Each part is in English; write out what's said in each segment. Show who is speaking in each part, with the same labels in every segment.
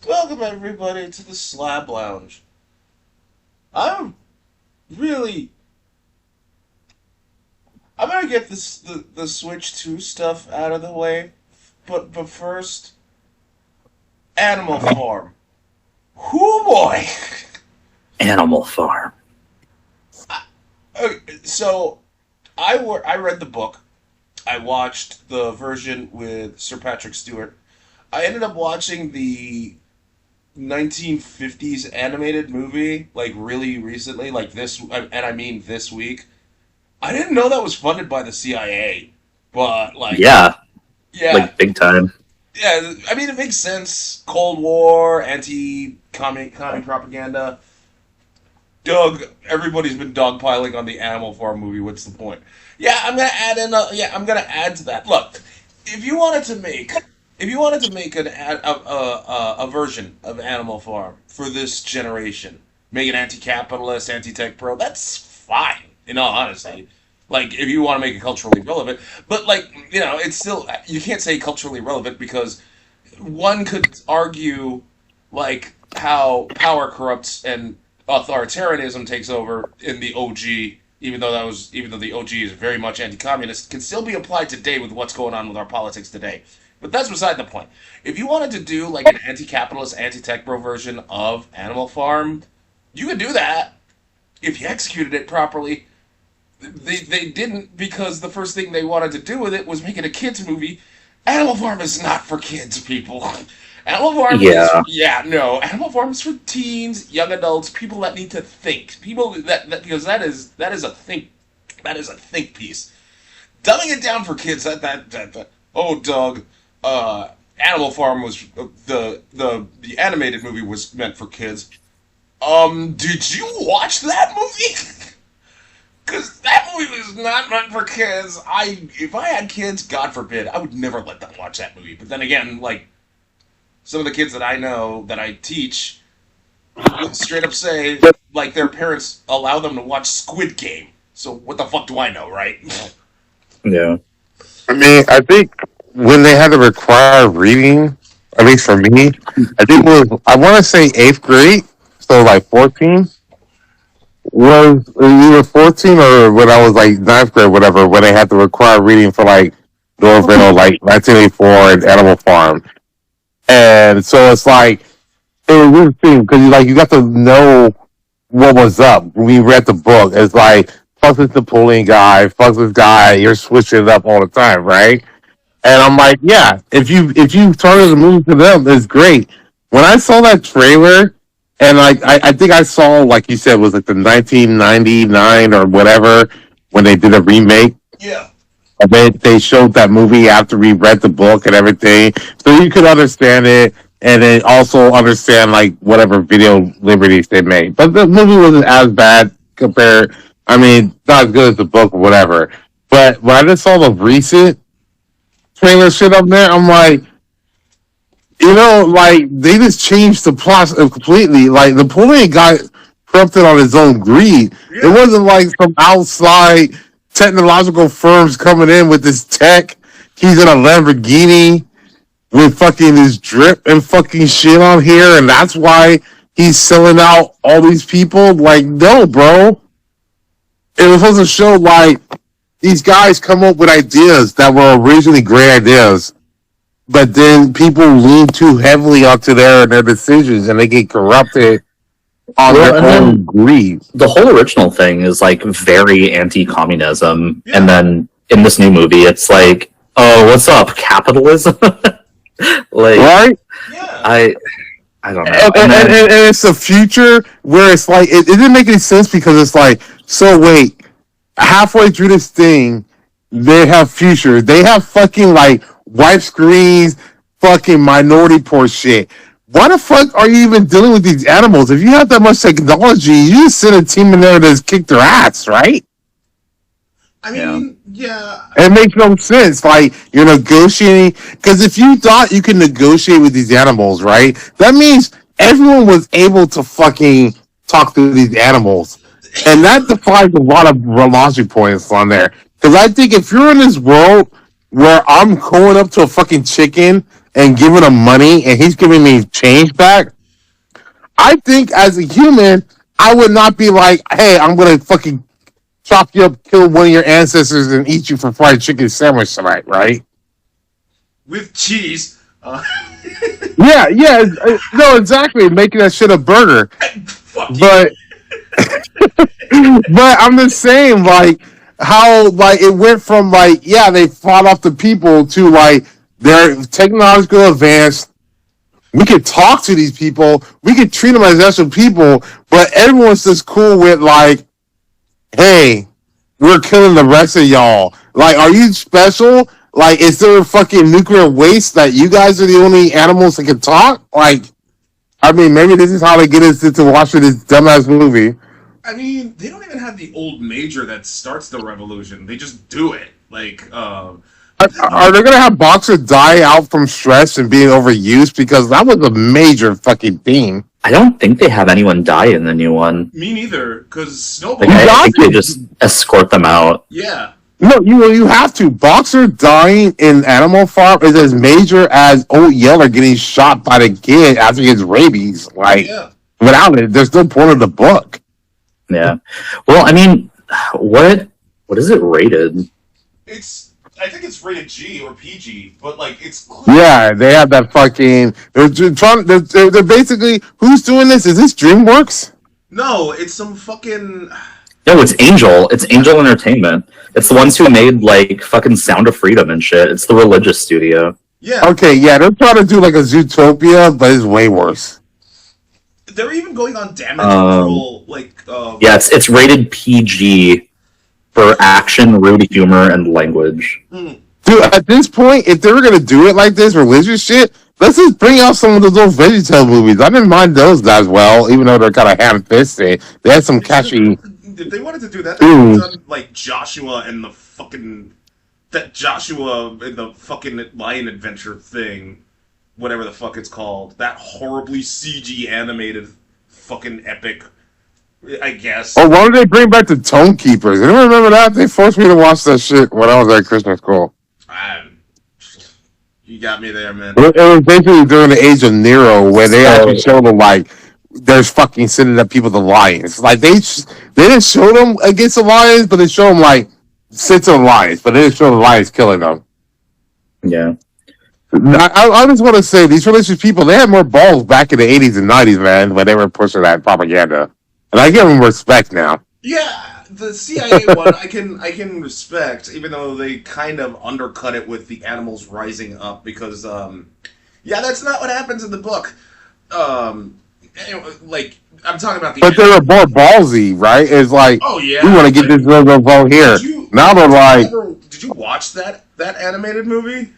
Speaker 1: Welcome everybody to the Slab Lounge. I'm really I'm gonna get the Switch 2 stuff out of the way. But first, Animal Farm. Whoo boy!
Speaker 2: Animal Farm.
Speaker 1: So I read the book. I watched the version with Sir Patrick Stewart. I ended up watching the 1950s animated movie like really recently, like this, and I mean this week. I didn't know that was funded by the CIA, but
Speaker 2: Yeah,
Speaker 1: yeah,
Speaker 2: like big time.
Speaker 1: yeah. I mean, it makes sense. Cold War, anti-commie propaganda. Doug, everybody's been dogpiling on the Animal Farm movie. What's the point? Yeah, I'm gonna add in. I'm gonna add to that. Look, if you wanted to make, if you wanted to make a version of Animal Farm for this generation, make it anti-capitalist, anti-tech pro. That's fine. In all honesty, like if you want to make it culturally relevant, but it's still you can't say culturally relevant because one could argue like how power corrupts and authoritarianism takes over in the OG, even though the OG is very much anti-communist, can still be applied today with what's going on with our politics today. But that's beside the point. If you wanted to do like an anti-capitalist, anti-tech bro version of Animal Farm, you could do that if you executed it properly. They didn't because the first thing they wanted to do with it was make it a kids movie. Animal Farm is not for kids, people. Animal Farm is
Speaker 2: Yeah.
Speaker 1: no. Animal Farm is for teens, young adults, people that need to think. People that because that is a think piece. Dumbing it down for kids that oh Doug, Animal Farm was the animated movie was meant for kids. Did you watch that movie? Because that movie was not meant for kids. If I had kids, God forbid, I would never let them watch that movie. But then again, like some of the kids that I know that I teach, would straight up say like their parents allow them to watch Squid Game. So what the fuck do I know, right?
Speaker 2: Yeah.
Speaker 3: I mean, I think when they had to require reading, at least for me, I think it was, I want to say eighth grade, so like 14, was either 14 or when I was like ninth grade, whatever, when they had to require reading for like Norville, like 1984 and Animal Farm. And so it's like, it was interesting because like you got to know what was up when we read the book. It's like, fuck this Napoleon guy, fuck this guy, you're switching it up all the time, right? And I'm like, yeah, if you target the movie to them, it's great. When I saw that trailer, and like I think I saw like you said was like the 1999 or whatever when they did a remake.
Speaker 1: Yeah.
Speaker 3: And they showed that movie after we read the book and everything, so you could understand it, and then also understand like whatever video liberties they made. But the movie wasn't as bad compared. I mean, not as good as the book or whatever. But when I just saw the recent trailer shit up there, I'm like, like they just changed the plot completely. Like Napoleon got corrupted on his own greed. It
Speaker 1: Yeah.
Speaker 3: wasn't like some outside technological firms coming in with this tech. He's in a Lamborghini with fucking his drip and fucking shit on here, and that's why he's selling out all these people. Like, no, bro. It was supposed to show like these guys come up with ideas that were originally great ideas, but then people lean too heavily onto their decisions and they get corrupted on
Speaker 2: Well,
Speaker 3: their
Speaker 2: and
Speaker 3: own
Speaker 2: then
Speaker 3: greed.
Speaker 2: the whole original thing is like very anti-communism,
Speaker 1: Yeah.
Speaker 2: and then in this new movie, it's like, oh, what's up, capitalism? Like,
Speaker 3: Right?
Speaker 1: Yeah.
Speaker 2: I don't know.
Speaker 3: And it's a future where it's like, it didn't make any sense because it's like, so wait, halfway through this thing, they have future. They have fucking like wipe screens, fucking minority report shit. Why the fuck are you even dealing with these animals? If you have that much technology, you just send a team in there to just kick their ass, right?
Speaker 1: I
Speaker 2: Yeah.
Speaker 1: mean, yeah.
Speaker 3: It makes no sense. Like you're negotiating because if you thought you could negotiate with these animals, right? That means everyone was able to fucking talk to these animals, and that defies a lot of logic points on there. Because I think if you're in this world where I'm going up to a fucking chicken and giving them money and he's giving me change back, I think as a human, I would not be like, hey, I'm going to fucking chop you up, kill one of your ancestors, and eat you for fried chicken sandwich tonight, right?
Speaker 1: With cheese.
Speaker 3: Yeah, no, exactly. Making that shit a burger.
Speaker 1: Fuck you.
Speaker 3: But but I'm just saying, like, how like it went from like, yeah, they fought off the people to like they're technological advanced. We could talk to these people, we could treat them as actual people, but everyone's just cool with like, hey, we're killing the rest of y'all. Like, are you special? Like, is there fucking nuclear waste that you guys are the only animals that can talk? Like, I mean, maybe this is how they get us into watching this dumbass movie.
Speaker 1: I mean, they don't even have the old major that starts the revolution. They just do it. Like,
Speaker 3: Are they gonna have Boxer die out from stress and being overused? Because that was a major fucking theme.
Speaker 2: I don't think they have anyone die in the new one.
Speaker 1: Me neither, because Snowball.
Speaker 2: Like, I think they just escort them out.
Speaker 1: Yeah.
Speaker 3: No, you have to. Boxer dying in Animal Farm is as major as Old Yeller getting shot by the kid after he gets rabies. Like, without it, there's no point of the book.
Speaker 2: Yeah. Well, I mean, what is it rated?
Speaker 1: I think it's rated G or PG, but like it's clear.
Speaker 3: Yeah, they have that fucking. They're basically, who's doing this? Is this DreamWorks?
Speaker 1: No, it's some fucking.
Speaker 2: No, it's Angel. It's Angel Entertainment. It's the ones who made like fucking Sound of Freedom and shit. It's the religious studio.
Speaker 1: Yeah.
Speaker 3: Okay, yeah, they're trying to do like a Zootopia, but it's way worse.
Speaker 1: They're even going on damage control, like.
Speaker 2: Yeah, it's rated PG for action, rude humor, and language.
Speaker 3: Dude, at this point, if they were gonna do it like this, religious shit, let's just bring out some of those old VeggieTale movies. I didn't mind those as well, even though they're kind of ham-fisted. They had some catchy.
Speaker 1: If they wanted to do that, they would have done like Joshua and the fucking Joshua in the fucking Lion Adventure thing, whatever the fuck it's called. That horribly CG animated fucking epic. I guess.
Speaker 3: Oh, why don't they bring back the Tone Keepers? Anyone remember that? They forced me to watch that shit when I was at Christmas school.
Speaker 1: You got me there, man.
Speaker 3: It was basically during the age of Nero, where they actually showed them like there's fucking sending up people to lions. Like they didn't show them against the lions, but they showed them like sit to the lions, but they didn't show the lions killing them.
Speaker 2: Yeah.
Speaker 3: I just want to say these religious people, they had more balls back in the 80s and 90s, man, when they were pushing that propaganda. And I give them respect now.
Speaker 1: Yeah, the CIA one I can respect, even though they kind of undercut it with the animals rising up because that's not what happens in the book. Anyway, like I'm talking about the.
Speaker 3: But they were more ballsy, right? It's like,
Speaker 1: oh yeah,
Speaker 3: we want to get this little vote here. Now they're like,
Speaker 1: did you watch that animated movie?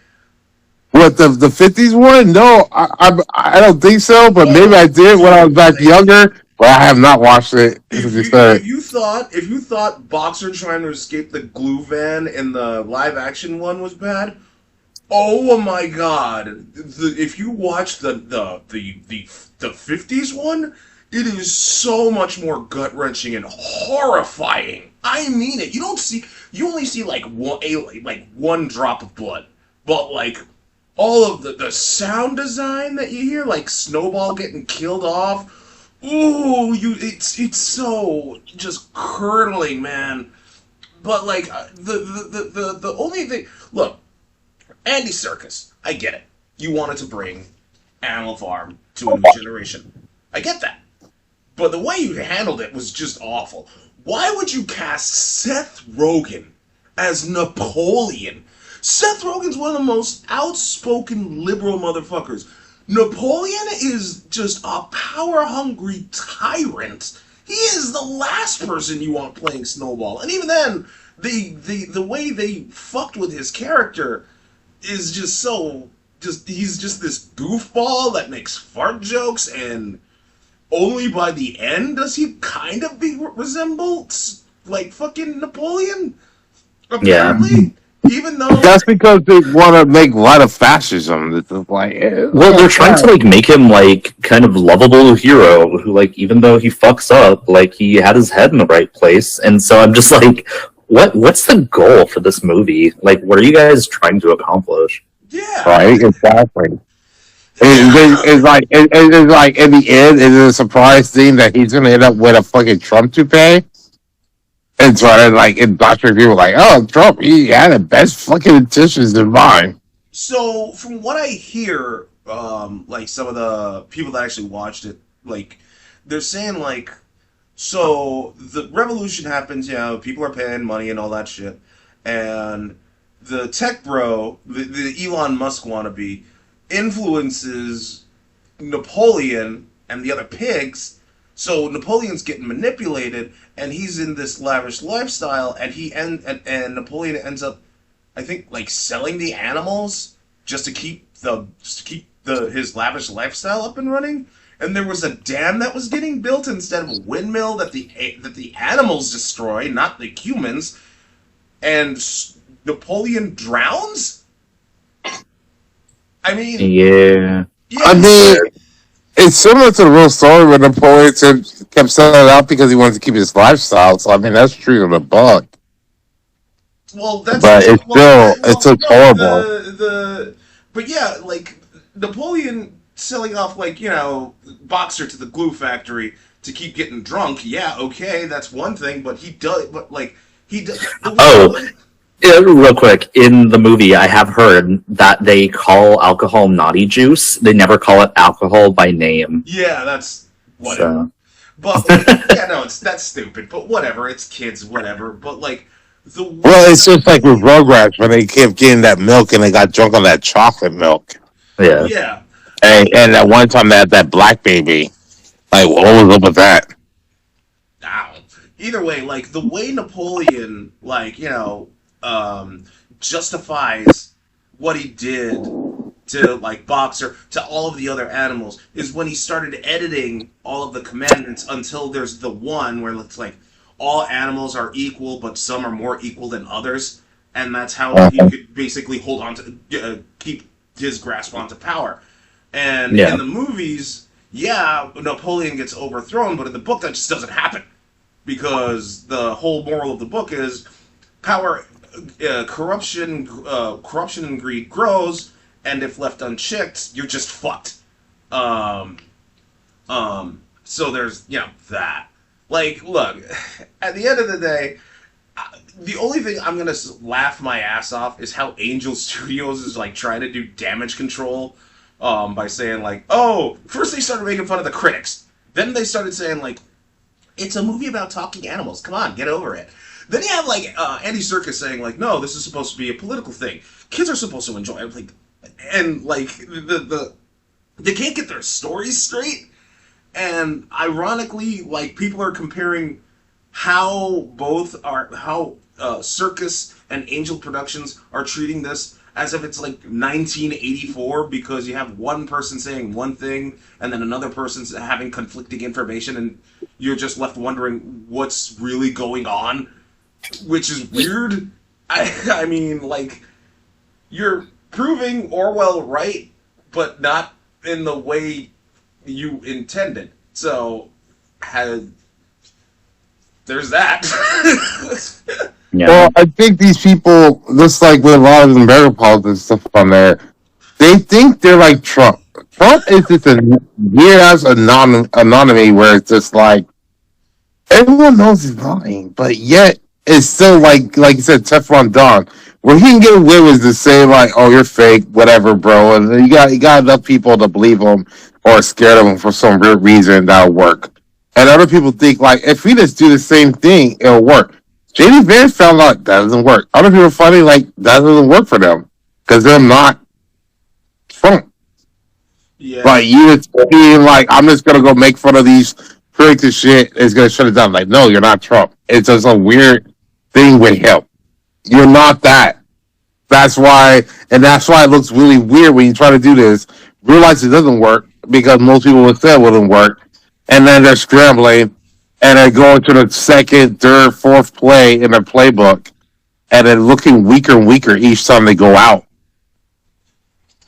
Speaker 3: What, the 50s one? No, I don't think so. But maybe I did when I was back younger. But I have not watched it.
Speaker 1: If you thought Boxer trying to escape the glue van in the live action one was bad, oh my god! If you watch the 50s one, it is so much more gut wrenching and horrifying. I mean it. You only see like one drop of blood, but like all of the sound design that you hear, like Snowball getting killed off. Ooh, it's so just curdling, man. But like the only thing, look, Andy Serkis, I get it. You wanted to bring Animal Farm to a new generation. I get that. But the way you handled it was just awful. Why would you cast Seth Rogen as Napoleon? Seth Rogen's one of the most outspoken liberal motherfuckers. Napoleon is just a power-hungry tyrant. He is the last person you want playing Snowball. And even then, the way they fucked with his character is just so... he's just this goofball that makes fart jokes, and only by the end does he kind of resemble, like, fucking Napoleon? Apparently.
Speaker 2: Yeah.
Speaker 1: Even though
Speaker 3: that's because they want to make light of fascism. It's like,
Speaker 2: well, they're trying to like make him like kind of lovable hero who, like, even though he fucks up, like he had his head in the right place. And so I'm just like, what's the goal for this movie? Like, what are you guys trying to accomplish?
Speaker 1: Yeah.
Speaker 3: Right? Exactly. It's like in the end, is it a surprise thing that he's gonna end up with a fucking Trump toupee? And try to like indoctrinate people like, oh, Trump, he had the best fucking intentions in mind.
Speaker 1: So from what I hear, like some of the people that actually watched it, like they're saying like, so the revolution happens, people are paying money and all that shit, and the tech bro, the Elon Musk wannabe, influences Napoleon and the other pigs. So Napoleon's getting manipulated, and he's in this lavish lifestyle, and and Napoleon ends up, I think, like selling the animals just to keep the his lavish lifestyle up and running. And there was a dam that was getting built instead of a windmill that the animals destroy, not the humans. And Napoleon drowns. I mean,
Speaker 2: Yeah.
Speaker 3: I mean, it's similar to the real story where Napoleon kept selling it out because he wanted to keep his lifestyle. So I mean, that's true to the book.
Speaker 1: well, that's
Speaker 3: But it's still horrible.
Speaker 1: But yeah, like Napoleon selling off like Boxer to the glue factory to keep getting drunk. Yeah, okay, that's one thing. But he does. But like he does.
Speaker 2: Oh, yeah, real quick. In the movie, I have heard that they call alcohol naughty juice. They never call it alcohol by name.
Speaker 1: Yeah, that's whatever.
Speaker 2: So.
Speaker 1: But like, yeah, no, that's stupid. But whatever, it's kids, whatever. But like
Speaker 3: Well, it's just like with Rugrats when they kept getting that milk and they got drunk on that chocolate milk.
Speaker 2: Yeah.
Speaker 1: Yeah.
Speaker 3: And at one time they had that black baby. Like, what was up with that?
Speaker 1: Ow. Either way, like the way Napoleon, like justifies what he did to like Boxer to all of the other animals is when he started editing all of the commandments until there's the one where it's like all animals are equal, but some are more equal than others, and that's how he could basically hold on to keep his grasp onto power. And in the movies, Napoleon gets overthrown, but in the book that just doesn't happen because the whole moral of the book is power, corruption and greed grows, and if left unchecked, you're just fucked. So there's that. Like, look, at the end of the day, the only thing I'm gonna laugh my ass off is how Angel Studios is like trying to do damage control by saying like, oh, first they started making fun of the critics, then they started saying like, it's a movie about talking animals. Come on, get over it. Then you have like Andy Serkis saying like, no, this is supposed to be a political thing. Kids are supposed to enjoy it. Like, and like they can't get their stories straight. And ironically, like people are comparing how Circus and Angel Productions are treating this as if it's like 1984 because you have one person saying one thing and then another person's having conflicting information and you're just left wondering what's really going on, which is weird. I mean, like, you're proving Orwell right, but not in the way you intended. So, there's that.
Speaker 2: Yeah.
Speaker 3: Well, I think these people, just like with a lot of American politics stuff on there, they think they're like Trump. Trump is just a weird ass anonymity where it's just like everyone knows he's lying, but yet it's still like you said, Teflon Don, where he can get away with to say like, "Oh, you're fake, whatever, bro," and you got enough people to believe him or are scared of him for some weird reason that'll work. And other people think like, if we just do the same thing, it'll work. JD Vance found out that doesn't work. Other people are finding like that doesn't work for them because they're not Trump.
Speaker 1: Yeah.
Speaker 3: Like you just being like, I'm just gonna go make fun of these critics and shit. It's gonna shut it down. Like, no, you're not Trump. It's just a weird thing with him. You're not that. That's why it looks really weird when you try to do this. Realize it doesn't work because most people would say it wouldn't work, and then they're scrambling. And then going to the second, third, fourth play in their playbook, and then looking weaker and weaker each time they go out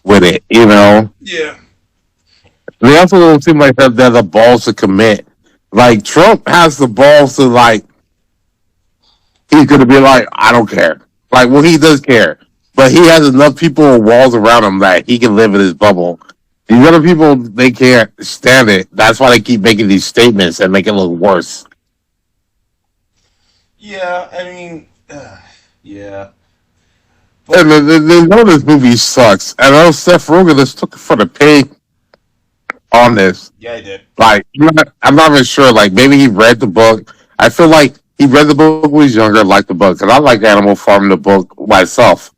Speaker 3: with it,
Speaker 1: Yeah.
Speaker 3: They also don't seem like they have the balls to commit. Like, Trump has the balls to, like, he's going to be like, I don't care. Like, well, he does care. but he has enough people and walls around him that he can live in his bubble. These other people, they can't stand it. That's why they keep making these statements and make it look worse.
Speaker 1: Yeah, I mean, yeah.
Speaker 3: And they know this movie sucks. And I know Seth Rogen just took it for the pay on this.
Speaker 1: Yeah, I did.
Speaker 3: Like, I'm not even sure. Like, maybe he read the book. I feel like he read the book when he was younger, liked the book. Because I like Animal Farm, the book myself.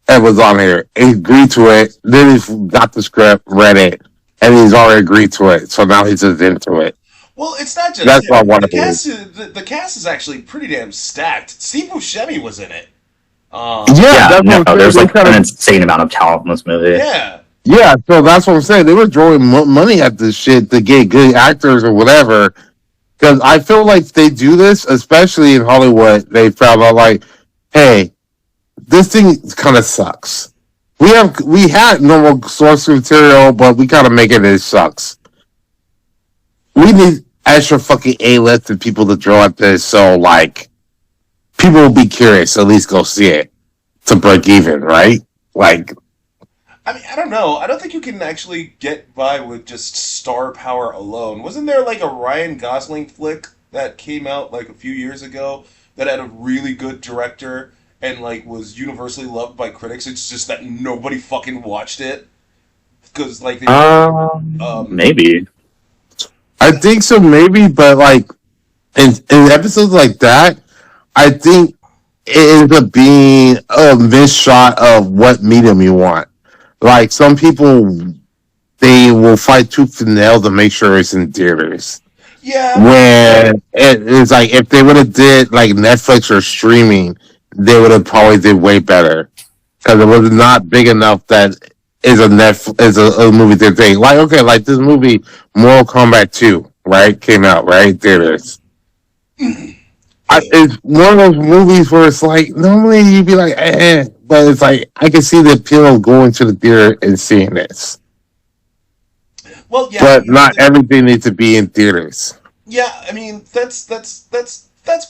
Speaker 3: And was on here. He agreed to it. Then he got the script, read it, and he's already agreed to it. So now he's just into it.
Speaker 1: Well, it's not just
Speaker 3: That's
Speaker 1: him.
Speaker 3: what I want
Speaker 1: The
Speaker 3: to believe.
Speaker 1: cast, the cast is actually pretty damn stacked. Steve Buscemi was in it.
Speaker 2: Yeah,
Speaker 3: that's
Speaker 2: no,
Speaker 3: what I'm
Speaker 2: there's
Speaker 3: saying.
Speaker 2: like an insane amount of talent in this movie.
Speaker 1: Yeah.
Speaker 3: Yeah, so that's what I'm saying. They were throwing money at this shit to get good actors or whatever. Because I feel like they do this, especially in Hollywood. They found out like, hey, this thing kind of sucks. We had normal source material, but we kind of make it sucks. We need extra fucking A-listed people to draw at this, so like people will be curious. At least go see it to break even, right? Like.
Speaker 1: I mean, I don't know. I don't think you can actually get by with just star power alone. Wasn't there like a Ryan Gosling flick that came out like a few years ago that had a really good director and like was universally loved by critics? It's just that nobody fucking watched it because like they
Speaker 2: maybe.
Speaker 3: I think so, maybe, but like in episodes like that, I think it ends up being a missed shot of what medium you want. Like some people, they will fight tooth and nail to make sure it's in theaters.
Speaker 1: Yeah.
Speaker 3: When it's like if they would have did like Netflix or streaming, they would have probably did way better because it was not big enough that is a movie theater thing. Like okay, like this movie Mortal Kombat 2, right? Came out right theaters. It's one of those movies where it's like normally you'd be like, but it's like I can see the appeal of going to the theater and seeing this.
Speaker 1: Well, yeah,
Speaker 3: but not everything needs to be in theaters.
Speaker 1: Yeah, I mean that's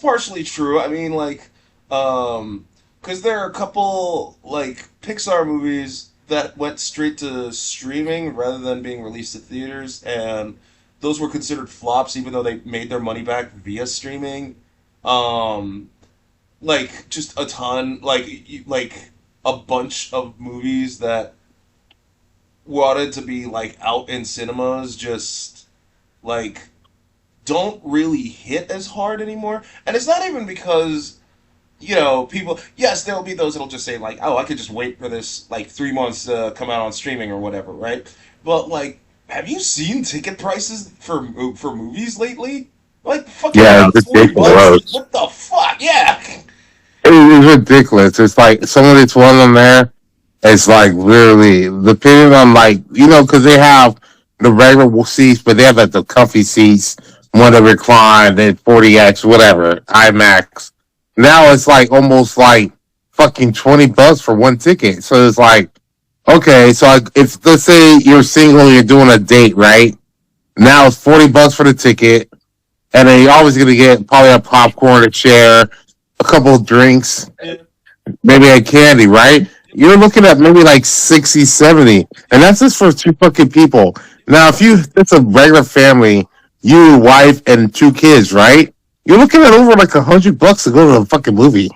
Speaker 1: partially true. I mean, like, because there are a couple like Pixar movies that went straight to streaming rather than being released to theaters, and those were considered flops, even though they made their money back via streaming. Like just a ton, like a bunch of movies that wanted to be like out in cinemas, just like don't really hit as hard anymore. And it's not even because people. Yes, there'll be those that'll just say like, oh, I could just wait for this like 3 months to come out on streaming or whatever, right? But like, have you seen ticket prices for movies lately? Like fucking
Speaker 3: it's
Speaker 1: $40. What the fuck? Yeah.
Speaker 3: It's ridiculous. It's like some of this one on there. It's like literally depending on like because they have the regular seats, but they have like the comfy seats, one that recline, then 40X, whatever, IMAX. Now it's like almost like fucking $20 for one ticket. So it's like, okay, so if let's say you're single, you're doing a date, right? Now it's $40 for the ticket. And then you're always gonna get probably a popcorn, a chair, a couple of drinks, maybe a candy, right? You're looking at maybe like 60, 70, and that's just for two fucking people. Now, if it's a regular family, you, wife, and 2 kids, right? You're looking at over like $100 to go to a fucking movie.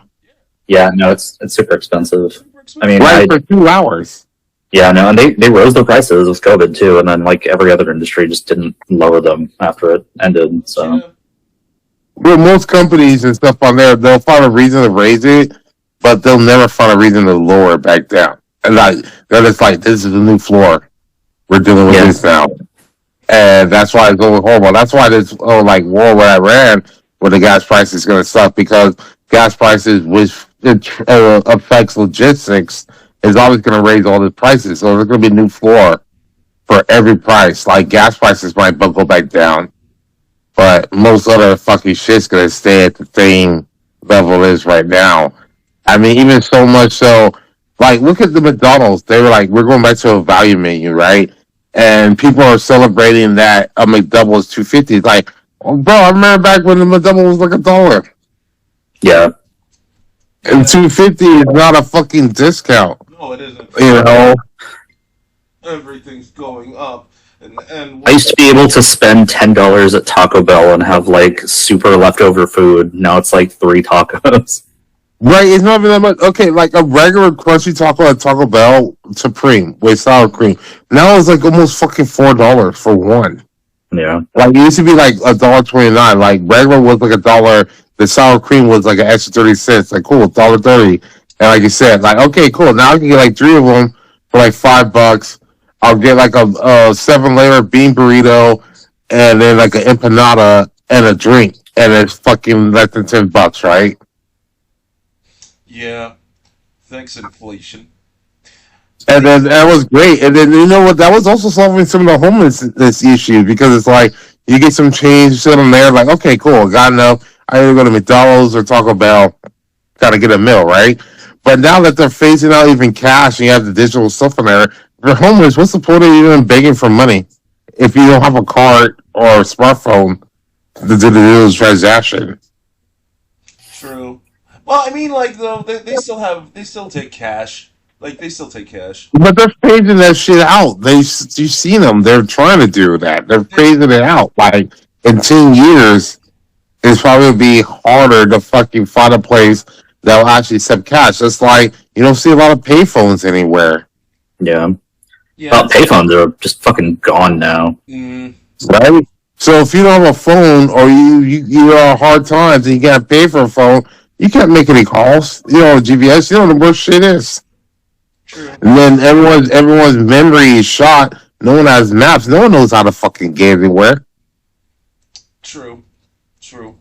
Speaker 2: Yeah, no, it's super expensive. I mean,
Speaker 3: for 2 hours.
Speaker 2: Yeah, no, and they rose the prices with COVID too, and then like every other industry just didn't lower them after it ended. So,
Speaker 3: well, most companies and stuff on there, they'll find a reason to raise it, but they'll never find a reason to lower it back down. And like they're just like, this is a new floor. We're dealing with this now, and that's why it's going horrible. That's why this like war where I ran with the gas price is going to suck because gas prices, which affects logistics, is always going to raise all the prices. So there's going to be a new floor for every price. Like gas prices might go back down, but most other fucking shit's going to stay at the same level it is right now. I mean, even so much so, like, look at the McDonald's. They were like, we're going back to a value menu, right? And people are celebrating that a McDouble is $2.50. Like, oh, bro, I remember back when the McDouble was like $1.
Speaker 2: yeah.
Speaker 3: And $250 is not a fucking discount.
Speaker 1: No, it isn't.
Speaker 3: You know.
Speaker 1: Everything's going up, and
Speaker 2: I used to be able to spend $10 at Taco Bell and have like super leftover food. Now it's like 3 tacos.
Speaker 3: Right, it's not even that much. Okay, like a regular crunchy taco at Taco Bell Supreme with sour cream. Now it's like almost fucking $4 for one.
Speaker 2: Yeah.
Speaker 3: Like it used to be like $1.29. Like regular was like $1. The sour cream was like an extra 30 cents. Like cool, $1.30. And like you said, like okay, cool. Now I can get like 3 of them for like $5. I'll get like a 7-layer bean burrito and then like an empanada and a drink, and it's fucking less than $10, right?
Speaker 1: yeah, thanks inflation.
Speaker 3: And then that was great. And then you know what? That was also solving some of the homelessness issue because it's like you get some change, sit on there, like okay, cool, got enough. I either go to McDonald's or Taco Bell, gotta get a meal, right? But now that they're phasing out even cash and you have the digital stuff in there, if you're homeless, what's the point of even begging for money if you don't have a card or a smartphone to do the transaction?
Speaker 1: True. Well, I mean, like though, they still take cash. Like they still take cash.
Speaker 3: But they're phasing that shit out. You've seen them. They're trying to do that. They're phasing it out. Like in 10 years, it's probably be harder to fucking find a place that will actually accept cash. It's like you don't see a lot of payphones anywhere,
Speaker 2: Yeah.
Speaker 1: Yeah.
Speaker 2: Payphones are just fucking gone now.
Speaker 3: right? So if you don't have a phone or you are hard times and you can't pay for a phone, you can't make any calls. You know, GPS. You know what the worst shit is.
Speaker 1: True.
Speaker 3: And then everyone's memory is shot. No one has maps. No one knows how to fucking get anywhere.
Speaker 1: True. True.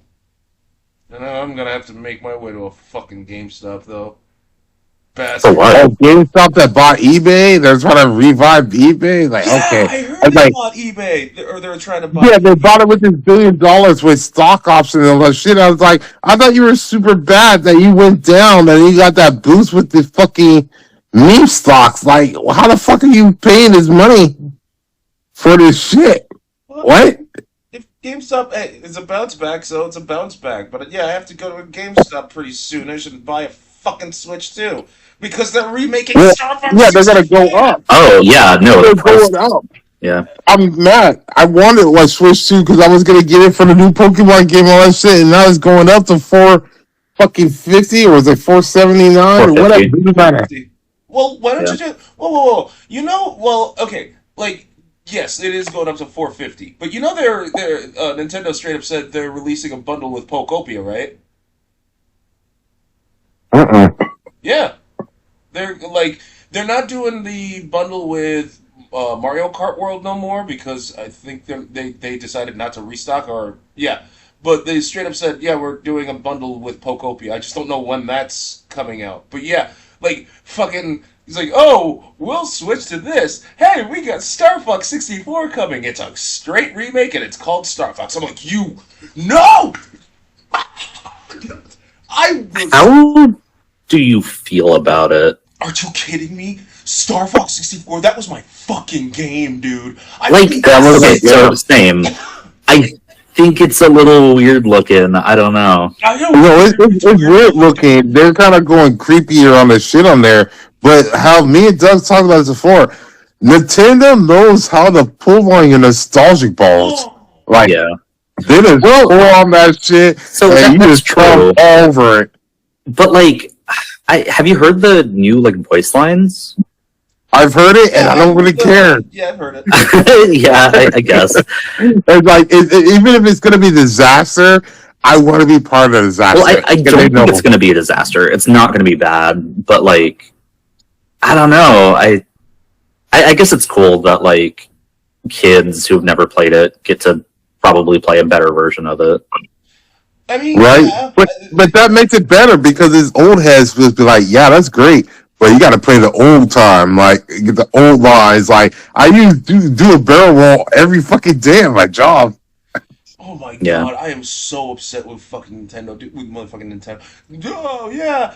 Speaker 1: And I'm gonna have to make my way to a fucking GameStop though.
Speaker 2: For
Speaker 1: Bastard.
Speaker 2: what?
Speaker 3: Oh, GameStop that bought eBay. They're trying to revive eBay. Like,
Speaker 1: Yeah,
Speaker 3: okay,
Speaker 1: I heard
Speaker 3: I'm
Speaker 1: they
Speaker 3: like,
Speaker 1: bought eBay, or they're trying to buy.
Speaker 3: yeah, they bought it with this $1 billion with stock options and all that shit. I was like, I thought you were super bad that you went down and you got that boost with the fucking meme stocks. Like, how the fuck are you paying this money for this shit?
Speaker 1: Well,
Speaker 3: What?
Speaker 1: if GameStop is a bounce back, so it's a bounce back. But yeah, I have to go to a GameStop pretty soon. I should buy a fucking Switch too because they're remaking
Speaker 3: Well,
Speaker 1: Star Fox.
Speaker 3: yeah, they're gonna go
Speaker 1: 64.
Speaker 3: up.
Speaker 2: Oh, yeah, no.
Speaker 3: They're
Speaker 2: The price,
Speaker 3: going up.
Speaker 2: yeah.
Speaker 3: I'm mad. I wanted like Switch 2 because I was gonna get it for the new Pokemon game, all that shit, and now it's going up to $450 or was it $479 or whatever.
Speaker 2: $450.
Speaker 3: Doesn't matter.
Speaker 1: Well, why don't
Speaker 2: Yeah.
Speaker 1: you just whoa. You know, well, okay, like yes, it is going up to $450, but you know they're Nintendo straight up said they're releasing a bundle with Pokopia, right? Yeah, they're not doing the bundle with Mario Kart World no more because I think they decided not to restock or yeah, but they straight up said yeah we're doing a bundle with Pokopia. I just don't know when that's coming out, but yeah, like fucking. He's like, oh, we'll switch to this. Hey, we got Star Fox 64 coming. It's a straight remake and it's called Star Fox. I'm like, you no. I was
Speaker 2: How do you feel about it?
Speaker 1: Aren't you kidding me? Star Fox 64, that was my fucking game, dude.
Speaker 2: Like, okay,
Speaker 3: yeah.
Speaker 2: so same. I think it's a little weird looking. I don't know.
Speaker 1: I know.
Speaker 3: No, it's weird looking. They're kind of going creepier on the shit on there. But how me and Doug talked about this before, Nintendo knows how to pull on your nostalgic balls. Like,
Speaker 2: Yeah.
Speaker 3: they just pull on that shit,
Speaker 2: So
Speaker 3: and you
Speaker 2: that's
Speaker 3: just come
Speaker 2: true.
Speaker 3: over it.
Speaker 2: But, like, have you heard the new, like, voice lines?
Speaker 3: I've heard it, and I don't really care.
Speaker 1: Yeah, I've heard it.
Speaker 2: Yeah, I guess.
Speaker 3: It's like, even if it's going to be a disaster, I want to be part of the disaster.
Speaker 2: Well, I
Speaker 3: And they
Speaker 2: don't
Speaker 3: know.
Speaker 2: think it's going to be a disaster. It's not going to be bad, but, like, I don't know. I guess it's cool that, like, kids who've never played it get to probably play a better version of it.
Speaker 1: I mean,
Speaker 3: Right?
Speaker 1: yeah,
Speaker 3: But that makes it better because his old heads will be like, yeah, that's great. But you got to play the old time, like get the old lines. Like I used to do a barrel roll every fucking day at my job.
Speaker 1: oh my
Speaker 2: Yeah.
Speaker 1: god, I am so upset with fucking Nintendo, dude, with motherfucking Nintendo. Oh yeah,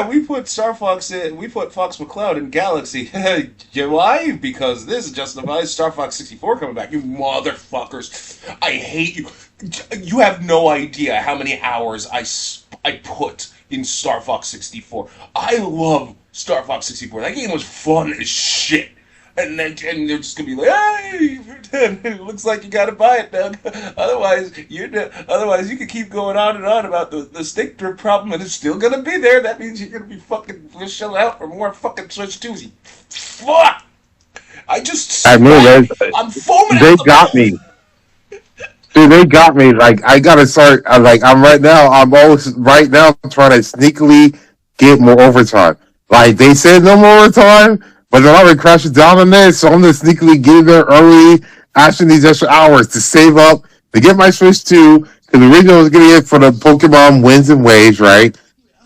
Speaker 1: we put Star Fox in, we put Fox McCloud in Galaxy. Yeah, why? Because this justifies Star Fox 64 coming back. You motherfuckers, I hate you. You have no idea how many hours I put in Star Fox 64. I love Star Fox 64. That game was fun as shit. And they're just gonna be like, hey, it looks like you gotta buy it, Doug. Otherwise, you could keep going on and on about the stick drift problem, and it's still gonna be there. That means you're gonna be fucking shelling out for more fucking Switch 2s. Fuck!
Speaker 3: I know that
Speaker 1: I'm foaming.
Speaker 3: they got me. Dude, they got me. Like, I gotta start. I'm always right now trying to sneakily get more overtime. Like, they said no more overtime, but they're already crashing down on this, so I'm gonna sneakily get in there early, asking these extra hours to save up to get my Switch 2. Because originally I was getting it for the Pokemon Winds and Waves, right?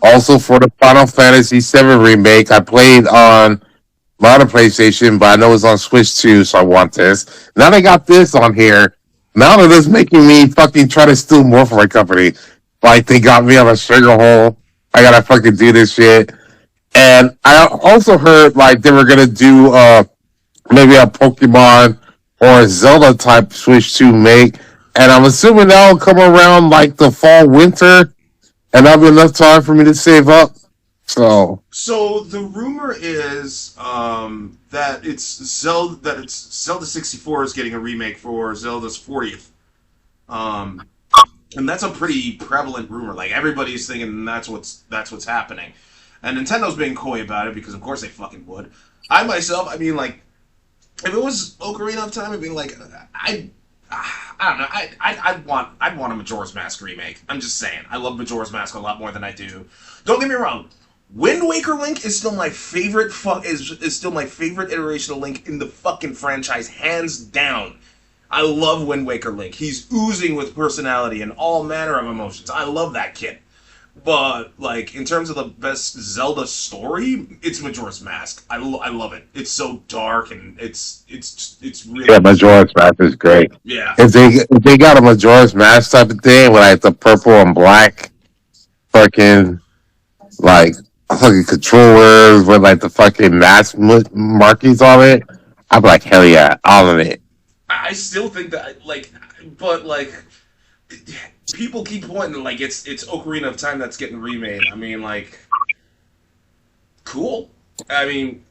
Speaker 3: Also for the Final Fantasy VII remake. I played on my other PlayStation, but I know it's on Switch 2, so I want this. Now they got this on here. Now they're just making me fucking try to steal more from my company. Like, they got me on a sugar hole. I gotta fucking do this shit. And I also heard, like, they were gonna do, maybe a Pokemon or a Zelda type Switch 2 make. And I'm assuming that'll come around, like, the fall, winter. And that'll be enough time for me to save up. So
Speaker 1: the rumor is that it's Zelda 64 is getting a remake for Zelda's 40th. And that's a pretty prevalent rumor. Like, everybody's thinking that's what's happening. And Nintendo's being coy about it because of course they fucking would. I myself, I mean, like, if it was Ocarina of Time, I'd be like, I don't know. I'd want a Majora's Mask remake. I'm just saying. I love Majora's Mask a lot more than I do. Don't get me wrong. Wind Waker Link is still my favorite. Is still my favorite iteration of Link in the fucking franchise, hands down. I love Wind Waker Link. He's oozing with personality and all manner of emotions. I love that kid. But, like, in terms of the best Zelda story, it's Majora's Mask. I love it. It's so dark and it's really...
Speaker 3: yeah, Majora's Mask is great.
Speaker 1: Yeah.
Speaker 3: If they got a Majora's Mask type of thing with, like, the purple and black fucking, like, fucking controllers with, like, the fucking mask markings on it, I'd be like, hell yeah, all of it.
Speaker 1: I still think that, like, but, like, people keep pointing, like, it's Ocarina of Time that's getting remade. I mean, like, cool. I mean,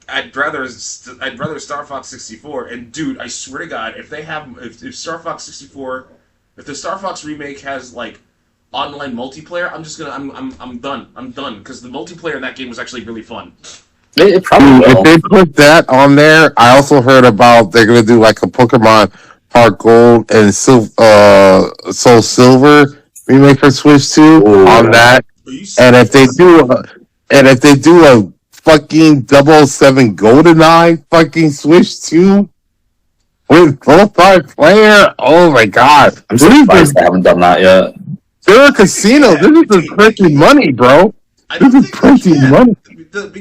Speaker 1: I'd rather Star Fox 64. And dude, I swear to God, if Star Fox 64, if the Star Fox remake has, like, online multiplayer, I'm done. I'm done because the multiplayer in that game was actually really fun.
Speaker 2: It probably will.
Speaker 3: If they put that on there, I also heard about they're gonna do like a Pokemon Heart Gold and Soul Silver remake for Switch 2 on that. And if they do a fucking 007 GoldenEye fucking Switch 2 with multiplayer, oh my god!
Speaker 2: I'm surprised they haven't done that yet.
Speaker 3: They're a casino. This is just printing money, bro. This is printing money.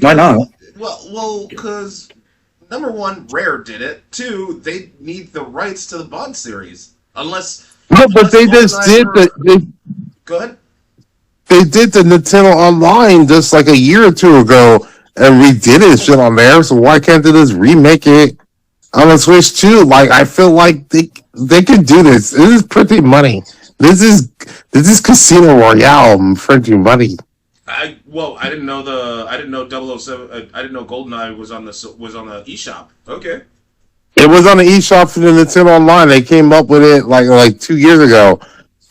Speaker 2: Why not?
Speaker 1: Well, because number one, Rare did it. Two, they need the rights to the Bond series. Unless
Speaker 3: they just did the.
Speaker 1: Go ahead.
Speaker 3: They did the Nintendo Online just like a year or two ago, and redid it shit on there. So why can't they just remake it on the Switch 2? Like, I feel like they could do this. This is printing money. This is Casino Royale printing money.
Speaker 1: I didn't know 007. I didn't know GoldenEye was on the eShop. Okay.
Speaker 3: It was on the eShop for the Nintendo Online. They came up with it like 2 years ago,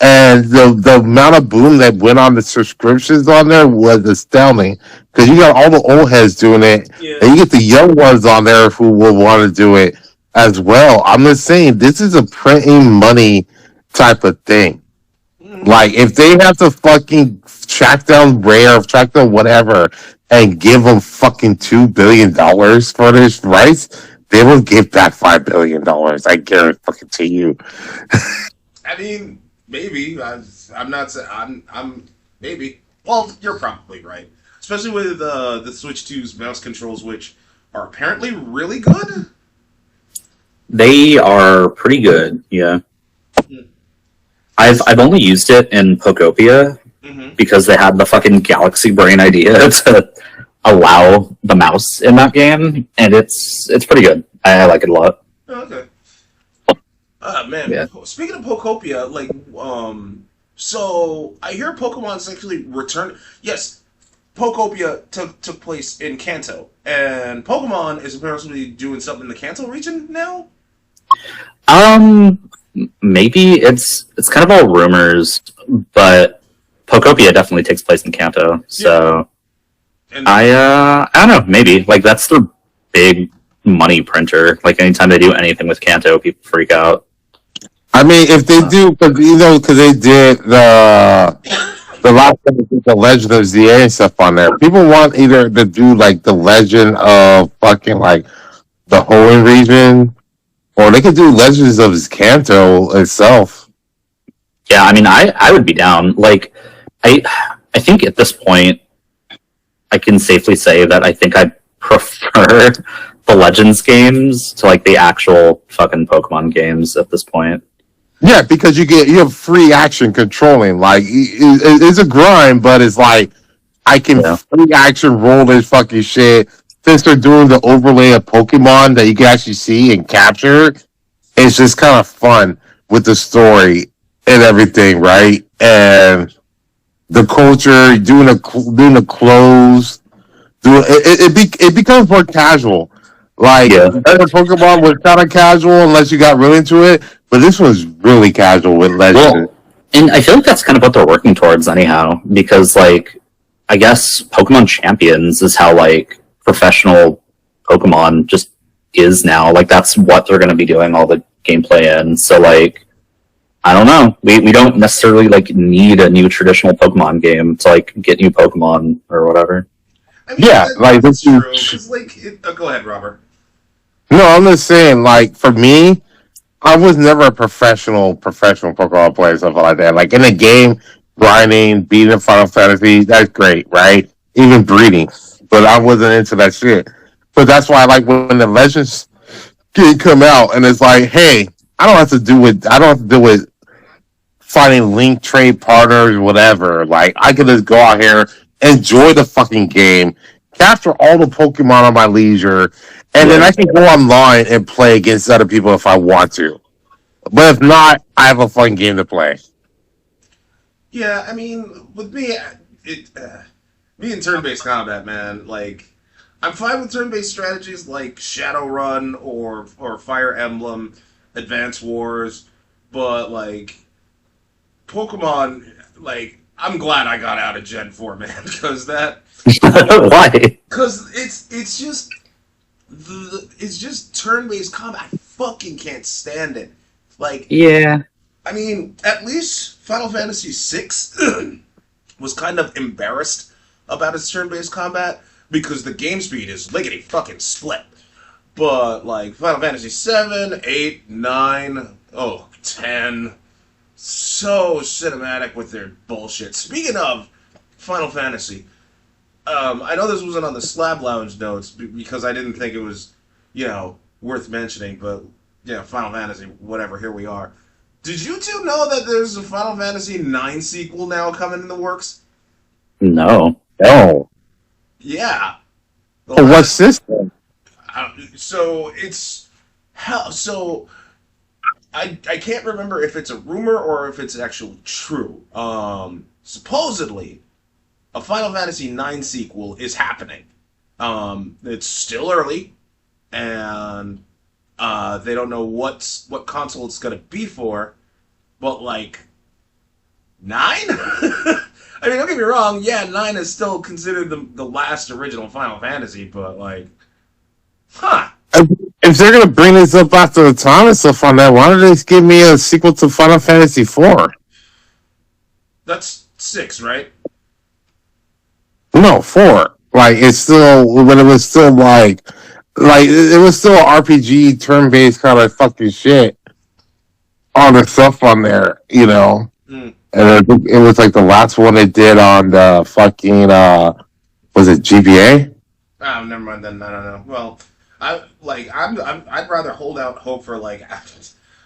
Speaker 3: and the amount of boom that went on the subscriptions on there was astounding. Because you got all the old heads doing it,
Speaker 1: yeah,
Speaker 3: and you get the young ones on there who will want to do it as well. I'm just saying, this is a printing money type of thing. Like, if they have to fucking track down Rare, track down whatever, and give them fucking $2 billion for this rights, they will give back $5 billion. I guarantee you.
Speaker 1: I mean, maybe. I'm not saying. I'm maybe. Well, you're probably right. Especially with the Switch 2's mouse controls, which are apparently really good.
Speaker 2: They are pretty good, yeah. I've only used it in Pokopia because they had the fucking galaxy brain idea to allow the mouse in that game, and it's pretty good. I like it a lot.
Speaker 1: Oh, okay. Man.
Speaker 2: Yeah.
Speaker 1: Speaking of Pokopia, like, So I hear Pokemon's actually returned. Yes, Pokopia took place in Kanto, and Pokemon is apparently doing something in the Kanto region now.
Speaker 2: Um, maybe it's kind of all rumors, but Pokopia definitely takes place in Kanto. So
Speaker 1: And
Speaker 2: I don't know, maybe like that's their big money printer. Like anytime they do anything with Kanto, people freak out.
Speaker 3: I mean, if they do, because they did the last time they did the Legend of ZA and stuff on there. People want either to do like the Legend of fucking like the Hoenn region, or they could do Legends of Kanto itself.
Speaker 2: Yeah, I mean, I would be down. Like, I think at this point, I can safely say that I think I prefer the Legends games to like the actual fucking Pokemon games at this point.
Speaker 3: Yeah, because you have free action controlling. Like it's a grind, but it's like I can
Speaker 2: Yeah.
Speaker 3: free action roll this fucking shit. Since they're doing the overlay of Pokemon that you can actually see and capture, it's just kind of fun with the story and everything, right? And the culture, doing the clothes, it becomes more casual. Like
Speaker 2: Yeah.
Speaker 3: other Pokemon was kind of casual unless you got really into it, but this was really casual with Legend.
Speaker 2: Well, and I feel like that's kind of what they're working towards anyhow, because like I guess Pokemon Champions is how like professional Pokemon just is now. Like that's what they're going to be doing all the gameplay in. So like I don't know. We don't necessarily like need a new traditional Pokemon game to like get new Pokemon or whatever.
Speaker 1: I mean,
Speaker 3: Yeah, like
Speaker 1: that's
Speaker 3: this
Speaker 1: true.
Speaker 3: is
Speaker 1: Because go ahead, Robert.
Speaker 3: no. I'm just saying, like for me, I was never a professional Pokemon player, stuff like that. Like in a game, grinding, beating Final Fantasy, that's great, right? Even breeding, but I wasn't into that shit. But that's why, like when the Legends game come out, and it's like, hey, I don't have to do it. I don't have to do it finding link trade partners, whatever. Like I can just go out here, enjoy the fucking game, capture all the Pokemon on my leisure, and then I can go online and play against other people if I want to. But if not, I have a fun game to play.
Speaker 1: Yeah, I mean, with me, me and turn-based combat, man. Like, I'm fine with turn-based strategies like Shadowrun or Fire Emblem, Advance Wars, but like Pokemon, like I'm glad I got out of Gen 4, man,
Speaker 2: Why?
Speaker 1: because it's just turn-based combat. I fucking can't stand it. Like,
Speaker 2: Yeah.
Speaker 1: I mean, at least Final Fantasy VI was kind of embarrassed about its turn-based combat because the game speed is lickety fucking split. But like Final Fantasy 7, 8, 9, 10, so cinematic with their bullshit. Speaking of Final Fantasy, I know this wasn't on the Slab Lounge notes because I didn't think it was, worth mentioning. But Final Fantasy, whatever. Here we are. Did you two know that there's a Final Fantasy 9 sequel now coming in the works?
Speaker 2: No.
Speaker 3: No.
Speaker 1: Yeah.
Speaker 3: For what system?
Speaker 1: So it's hell. So I can't remember if it's a rumor or if it's actually true. Supposedly, a Final Fantasy 9 sequel is happening. It's still early, and they don't know what console it's gonna be for. But like 9? I mean, don't get me wrong. Yeah, 9 is still considered the last original Final Fantasy, but like, huh?
Speaker 3: If they're gonna bring this up after the time and stuff on that, why don't they just give me a sequel to Final Fantasy 4?
Speaker 1: That's 6, right?
Speaker 3: No, 4. Like it's still when it was still like it was still RPG turn-based kind of fucking shit. All the stuff on there,
Speaker 1: Mm.
Speaker 3: and it was like the last one they did on the fucking was it GBA?
Speaker 1: Oh, never mind then. I don't know. Well, I'd rather hold out hope for like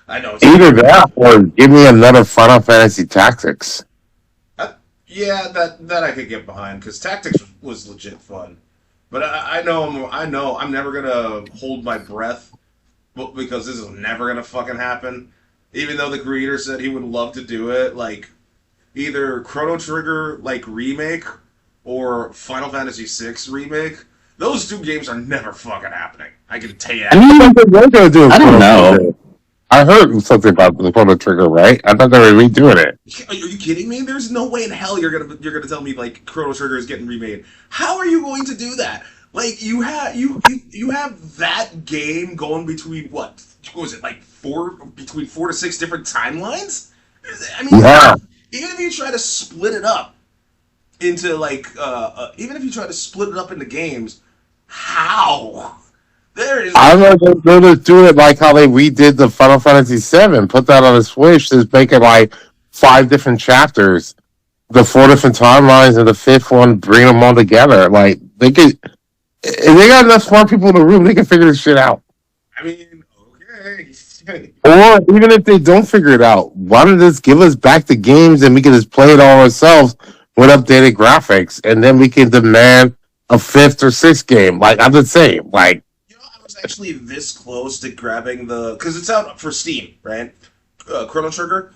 Speaker 1: I know it's
Speaker 3: Either that or give me another Final Fantasy Tactics.
Speaker 1: yeah, that I could get behind because Tactics was legit fun. But I know I'm never gonna hold my breath, because this is never gonna fucking happen. Even though the creator said he would love to do it, like either Chrono Trigger like remake or Final Fantasy VI remake. Those two games are never fucking happening. I can tell you.
Speaker 2: I mean,
Speaker 3: They're gonna do
Speaker 2: I don't know.
Speaker 3: I heard something about the Chrono Trigger, right? I thought they were redoing it.
Speaker 1: Are you kidding me? There's no way in hell you're gonna tell me like Chrono Trigger is getting remade. How are you going to do that? Like you have that game going between what was it like between 4 to 6 different timelines? I mean,
Speaker 3: Yeah.
Speaker 1: even if you try to split it up into like even if you try to split it up into games, how? There is.
Speaker 3: I'm like they're just doing it like how they redid the Final Fantasy VII. Put that on a Switch. Just make it like 5 different chapters, the 4 different timelines, and the 5th one. Bring them all together. Like they could. If they got enough smart people in the room, they can figure this shit out.
Speaker 1: I mean, okay.
Speaker 3: Or even if they don't figure it out, why don't they just give us back the games and we can just play it all ourselves with updated graphics, and then we can demand a 5th or 6th game. Like I'm just saying, like.
Speaker 1: I was actually this close to grabbing because it's out for Steam, right? Chrono Trigger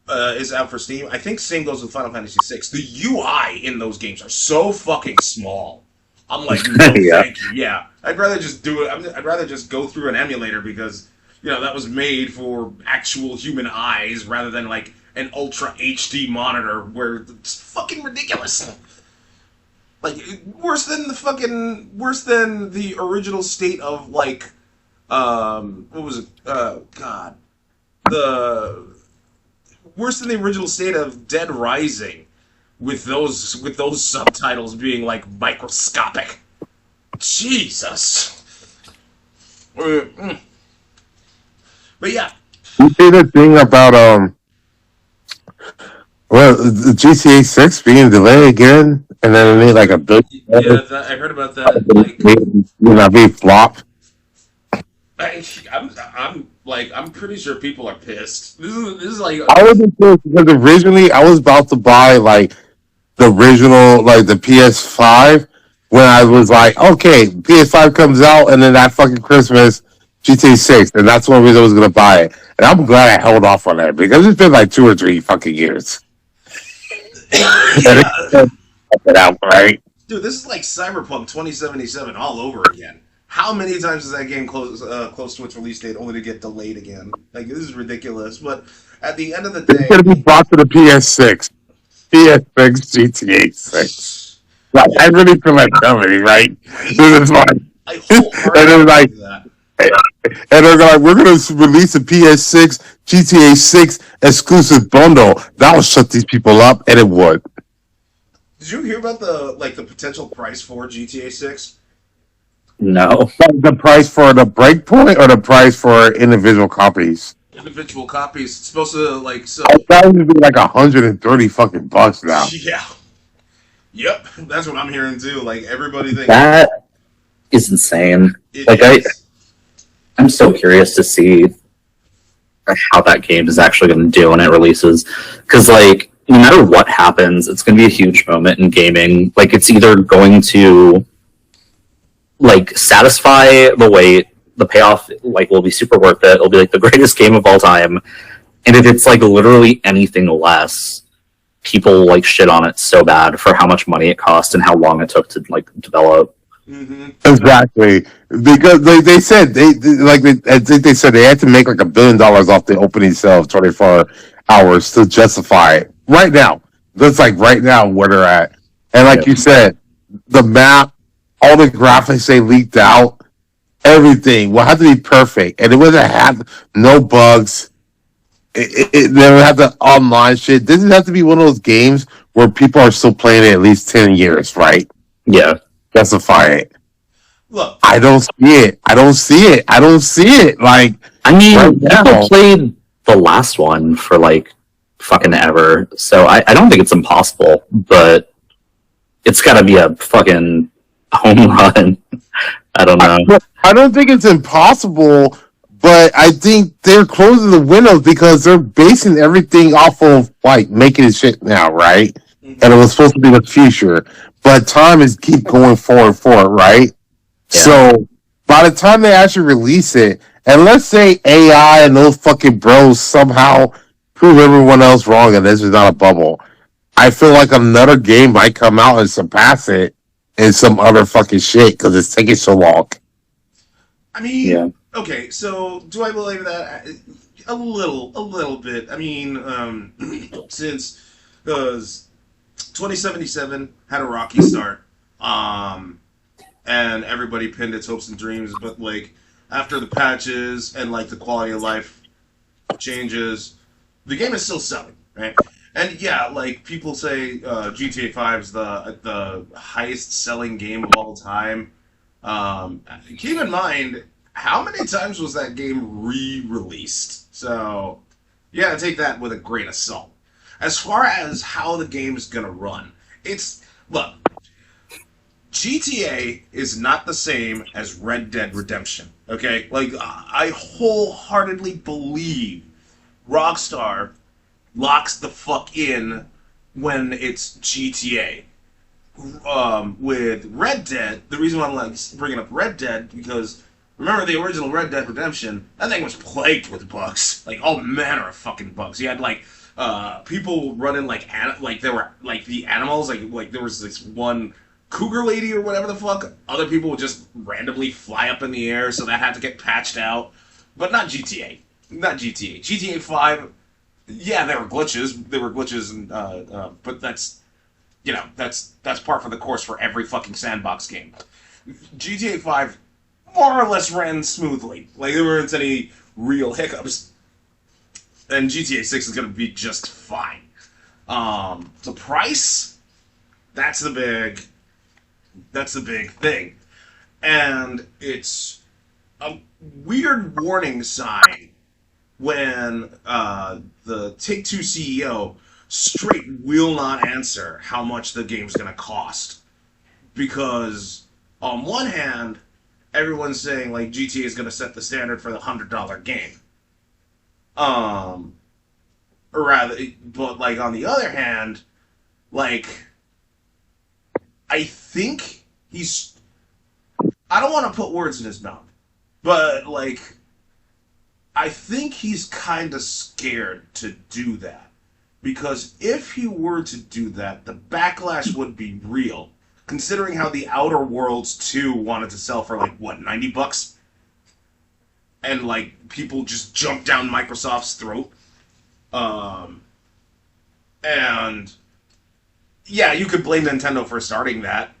Speaker 1: is out for Steam. I think same goes with Final Fantasy VI. The UI in those games are so fucking small. I'm like, no,
Speaker 2: Yeah.
Speaker 1: thank you. Yeah, I'd rather just do it. I'd rather just go through an emulator because that was made for actual human eyes rather than like an Ultra HD monitor where it's fucking ridiculous. Like worse than the original state of like what was it? God, the worse than the original state of Dead Rising, with those subtitles being like microscopic. Jesus. But yeah.
Speaker 3: You see the thing about the GTA 6 being delayed again, and then they need like $1 billion.
Speaker 1: Yeah, I heard about that. Like,
Speaker 3: Be flop.
Speaker 1: I'm pretty sure people are pissed. This is like
Speaker 3: I wasn't sure because originally I was about to buy like the original, like the PS5, when I was like, okay, PS5 comes out, and then that fucking Christmas, GTA 6, and that's one reason I was gonna buy it. And I'm glad I held off on that because it's been like 2 or 3 fucking years. Out, right?
Speaker 1: Dude, this is like Cyberpunk 2077 all over again. How many times is that game close to its release date only to get delayed again? Like, this is ridiculous. But at the end of the day,
Speaker 3: It's gonna be brought to the PS6, GTA 6. Like, I really feel like comedy, right? This is fine.
Speaker 1: I
Speaker 3: And
Speaker 1: wholeheartedly
Speaker 3: they're like,
Speaker 1: do that.
Speaker 3: and they're like, we're gonna release a PS6 GTA 6 exclusive bundle. That'll shut these people up, and it would.
Speaker 1: Did you hear about the potential price for GTA 6?
Speaker 2: No.
Speaker 3: The price for the breakpoint or the price for individual copies?
Speaker 1: Individual copies. It's supposed to so.
Speaker 3: That would be like $130 fucking bucks now.
Speaker 1: Yeah. Yep. That's what I'm hearing too. Like everybody thinks
Speaker 2: That is insane.
Speaker 1: it
Speaker 2: Like
Speaker 1: is.
Speaker 2: I'm so curious to see how that game is actually going to do when it releases, because like no matter what happens, it's going to be a huge moment in gaming. Like it's either going to like satisfy the wait, the payoff like will be super worth it. It'll be like the greatest game of all time, and if it's like literally anything less, people like shit on it so bad for how much money it cost and how long it took to like develop.
Speaker 1: Mm-hmm.
Speaker 3: Exactly, because they said I think they said they had to make like $1 billion off the opening sale of 24 hours to justify it. Right now, that's like right now where they're at, and like you said, the map, all the graphics they leaked out, everything will have to be perfect, and it wouldn't have no bugs. They would have the online shit. This would have to be one of those games where people are still playing it at least 10 years, right?
Speaker 2: Yeah.
Speaker 3: Justify it.
Speaker 1: Look,
Speaker 3: I don't see it. I don't see it. Like,
Speaker 2: I mean,
Speaker 3: right
Speaker 2: people
Speaker 3: now.
Speaker 2: played the last one for like fucking ever, so I don't think it's impossible, but it's got to be a fucking home run. I don't know.
Speaker 3: I don't think it's impossible, but I think they're closing the windows because they're basing everything off of like making shit now, right?
Speaker 1: Mhm.
Speaker 3: And it was supposed to be the future, but time is keep going forward, right?
Speaker 2: Yeah.
Speaker 3: So by the time they actually release it, and let's say AI and those fucking bros somehow prove everyone else wrong and this is not a bubble, I feel like another game might come out and surpass it in some other fucking shit because it's taking so long.
Speaker 1: I mean,
Speaker 2: Yeah.
Speaker 1: okay, so do I believe that? A little bit. I mean, since 2077 had a rocky start, and everybody pinned its hopes and dreams, but like after the patches and like the quality of life changes, the game is still selling, right? And yeah, like people say, GTA 5 is the highest selling game of all time. Keep in mind, how many times was that game re-released? So, you gotta take that with a grain of salt. As far as how the game is gonna run, look, GTA is not the same as Red Dead Redemption, okay? Like, I wholeheartedly believe Rockstar locks the fuck in when it's GTA. With Red Dead, the reason why I'm like bringing up Red Dead, because remember the original Red Dead Redemption, that thing was plagued with bugs, like all manner of fucking bugs. You had like people running like there were like the animals, like there was this one cougar lady or whatever the fuck. Other people would just randomly fly up in the air, so that had to get patched out. But not GTA, not GTA. GTA 5, yeah, there were glitches, and but that's. You know, that's par for the course for every fucking sandbox game. GTA 5 more or less ran smoothly. Like, there weren't any real hiccups. And GTA 6 is going to be just fine. The price, that's the big thing. And it's a weird warning sign when the Take-Two CEO straight will not answer how much the game's going to cost. Because, on one hand, everyone's saying, like, GTA is going to set the standard for the $100 game. Or rather, but, like, on the other hand, like, I think he's... I don't want to put words in his mouth, but, like, I think he's kind of scared to do that. Because if he were to do that, the backlash would be real. Considering how the Outer Worlds 2 wanted to sell for, like, what, $90? And, like, people just jumped down Microsoft's throat. And, yeah, you could blame Nintendo for starting that.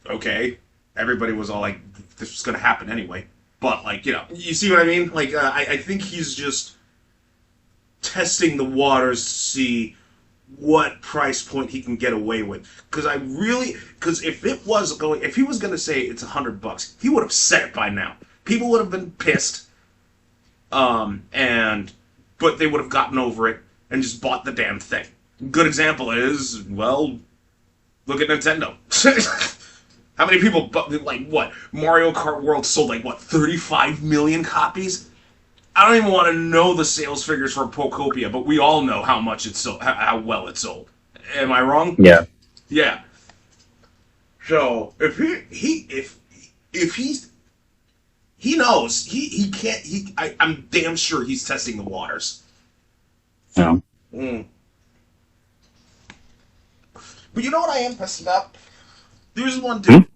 Speaker 1: Okay. Everybody was all like, this was going to happen anyway. But, like, you know, you see what I mean? Like, I think he's just testing the waters to see what price point he can get away with. Because if he was going to say it's $100, he would have said it by now. People would have been pissed, but they would have gotten over it and just bought the damn thing. Good example is, well, look at Nintendo. How many people, like, what? Mario Kart World sold, like, what, 35 million copies? I don't even want to know the sales figures for Pokopia, but we all know how much it sold, how well it sold. Am I wrong?
Speaker 2: Yeah.
Speaker 1: Yeah. So if he knows he can't. I'm damn sure he's testing the waters.
Speaker 2: Yeah.
Speaker 1: Mm. But you know what I am pissed about? There's one dude.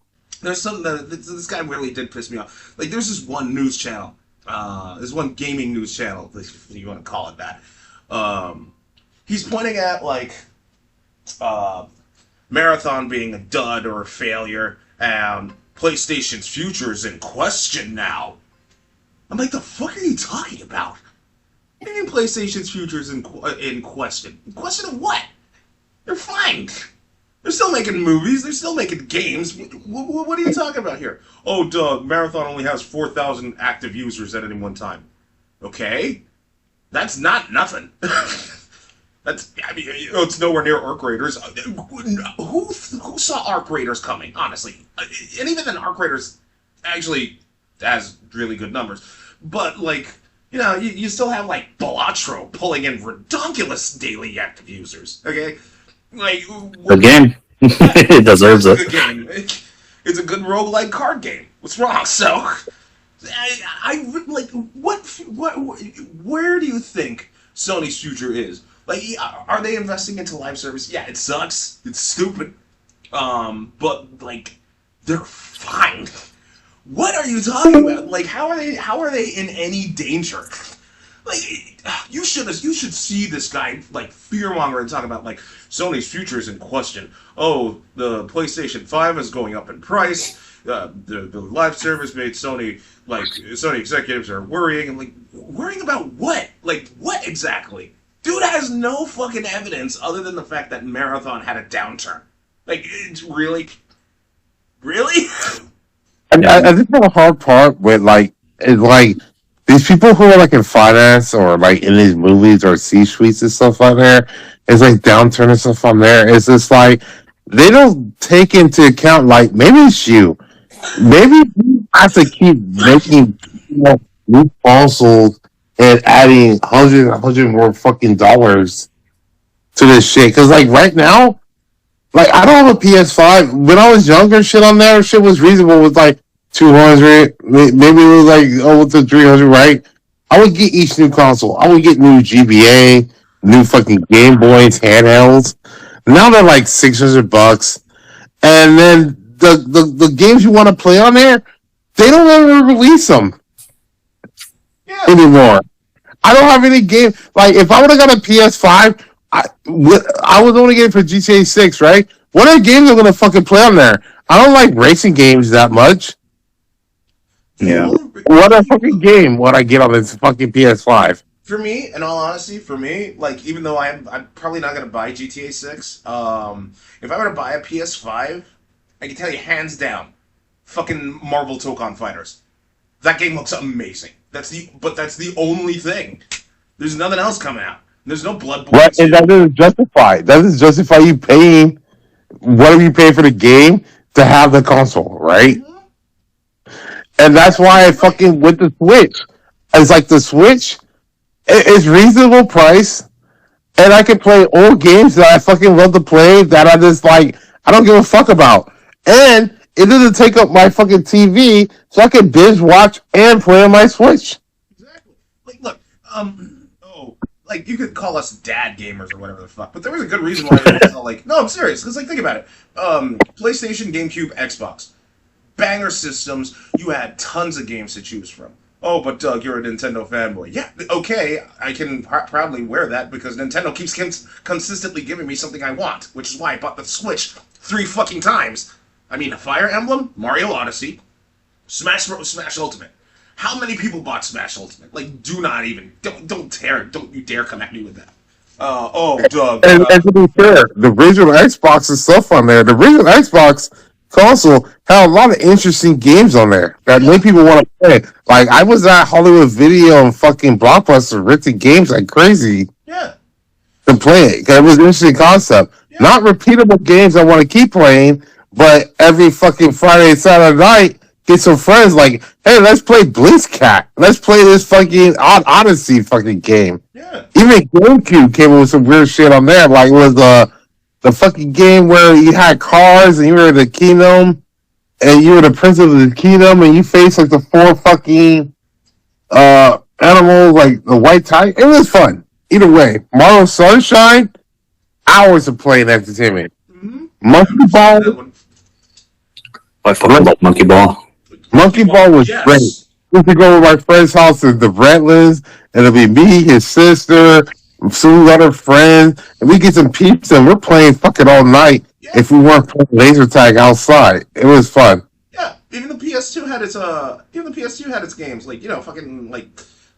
Speaker 1: There's something that this guy really did piss me off. Like, there's this one news channel. There's one gaming news channel, if you want to call it that. He's pointing at, like, Marathon being a dud or a failure, and PlayStation's future is in question now. I'm like, the fuck are you talking about? What do you mean PlayStation's future is in question? In question of what? They're fine. They're still making movies. They're still making games. What are you talking about here? Oh, duh, Marathon only has 4,000 active users at any one time. Okay. That's not nothing. It's nowhere near Arc Raiders. Who saw Arc Raiders coming, honestly? And even then, Arc Raiders actually has really good numbers. But, like, you know, you still have, like, Balatro pulling in redonkulous daily active users. Okay? Like,
Speaker 2: good game. It deserves it.
Speaker 1: It's a good game. It's a good roguelike card game. What's wrong? So, I like, where do you think Sony's future is? Like, are they investing into live service? Yeah, it sucks. It's stupid. But like, they're fine. What are you talking about? Like, how are they in any danger? Like, you should see this guy like fearmonger and talk about like Sony's future is in question. Oh, the PlayStation 5 is going up in price. The live service made Sony executives are worrying. And like, worrying about what? Like, what exactly? Dude has no fucking evidence other than the fact that Marathon had a downturn. Like, it's really.
Speaker 3: I think the hard part with like is like these people who are like in finance or like in these movies or C suites and stuff like there, it's like downturn and stuff on there. It's just like they don't take into account like maybe it's you. Maybe you have to keep making new consoles and adding hundred more fucking dollars to this shit. Cause like right now, like I don't have a PS5. When I was younger, shit on there, shit was reasonable. It was like 200, maybe it was like over to 300, right? I would get each new console. I would get new GBA, new fucking Game Boys, handhelds. Now they're like $600, and then the games you want to play on there, they don't ever release them anymore. I don't have any game. Like if I would have got a PS5, I was only getting for GTA 6, right? What are games I'm gonna fucking play on there? I don't like racing games that much.
Speaker 2: Yeah.
Speaker 3: What a fucking game would I get on this fucking PS5?
Speaker 1: For me, in all honesty, like, even though I'm probably not gonna buy GTA 6, if I were to buy a PS5, I can tell you hands down, fucking Marvel Tokon Fighters. That game looks amazing. That's the only thing. There's nothing else coming out. There's no Bloodborne.
Speaker 3: Right, and that doesn't justify. That doesn't justify you paying whatever you pay for the game to have the console, right? Mm-hmm. And that's why I fucking with the Switch. It's like the Switch, it's reasonable price, and I can play old games that I fucking love to play that I just like. I don't give a fuck about, and it doesn't take up my fucking TV, so I can binge watch and play on my Switch.
Speaker 1: Exactly. Like, look, like you could call us dad gamers or whatever the fuck, but there was a good reason why it was all like, no, I'm serious, because like think about it, PlayStation, GameCube, Xbox, banger systems. You had tons of games to choose from. Oh, but Doug, you're a Nintendo fanboy. Yeah, okay, I can proudly wear that because Nintendo keeps consistently giving me something I want, which is why I bought the Switch 3 fucking times. I mean, Fire Emblem, Mario Odyssey, Smash Ultimate. How many people bought Smash Ultimate? Like, don't you dare come at me with that. Doug.
Speaker 3: And to be fair, the original Xbox and stuff on there, the original Xbox console had a lot of interesting games on there that made people want to play. Like, I was at Hollywood Video and fucking Blockbuster renting games like crazy.
Speaker 1: Yeah.
Speaker 3: To play it, because it was an interesting concept. Yeah. Not repeatable games I want to keep playing, but every fucking Friday and Saturday night, get some friends like, hey, let's play Blitzcat. Let's play this fucking Odyssey fucking game.
Speaker 1: Yeah.
Speaker 3: Even GameCube came up with some weird shit on there. Like, it was the fucking game where you had cars and you were the kingdom and you were the prince of the kingdom and you faced like the 4 fucking animals, like the white tiger. It was fun. Either way, Mario Sunshine, hours of playing entertainment.
Speaker 1: Mm-hmm.
Speaker 3: Monkey Ball.
Speaker 2: I fucking love Monkey Ball.
Speaker 3: Monkey Ball was great. We used to go to my friend's house in the Brentlands, and it'll be me, his sister, some other friends, and we get some pizza, and we're playing fucking all night if we weren't playing laser tag outside. It was fun.
Speaker 1: Yeah, even the PS2 had its games, like, you know, fucking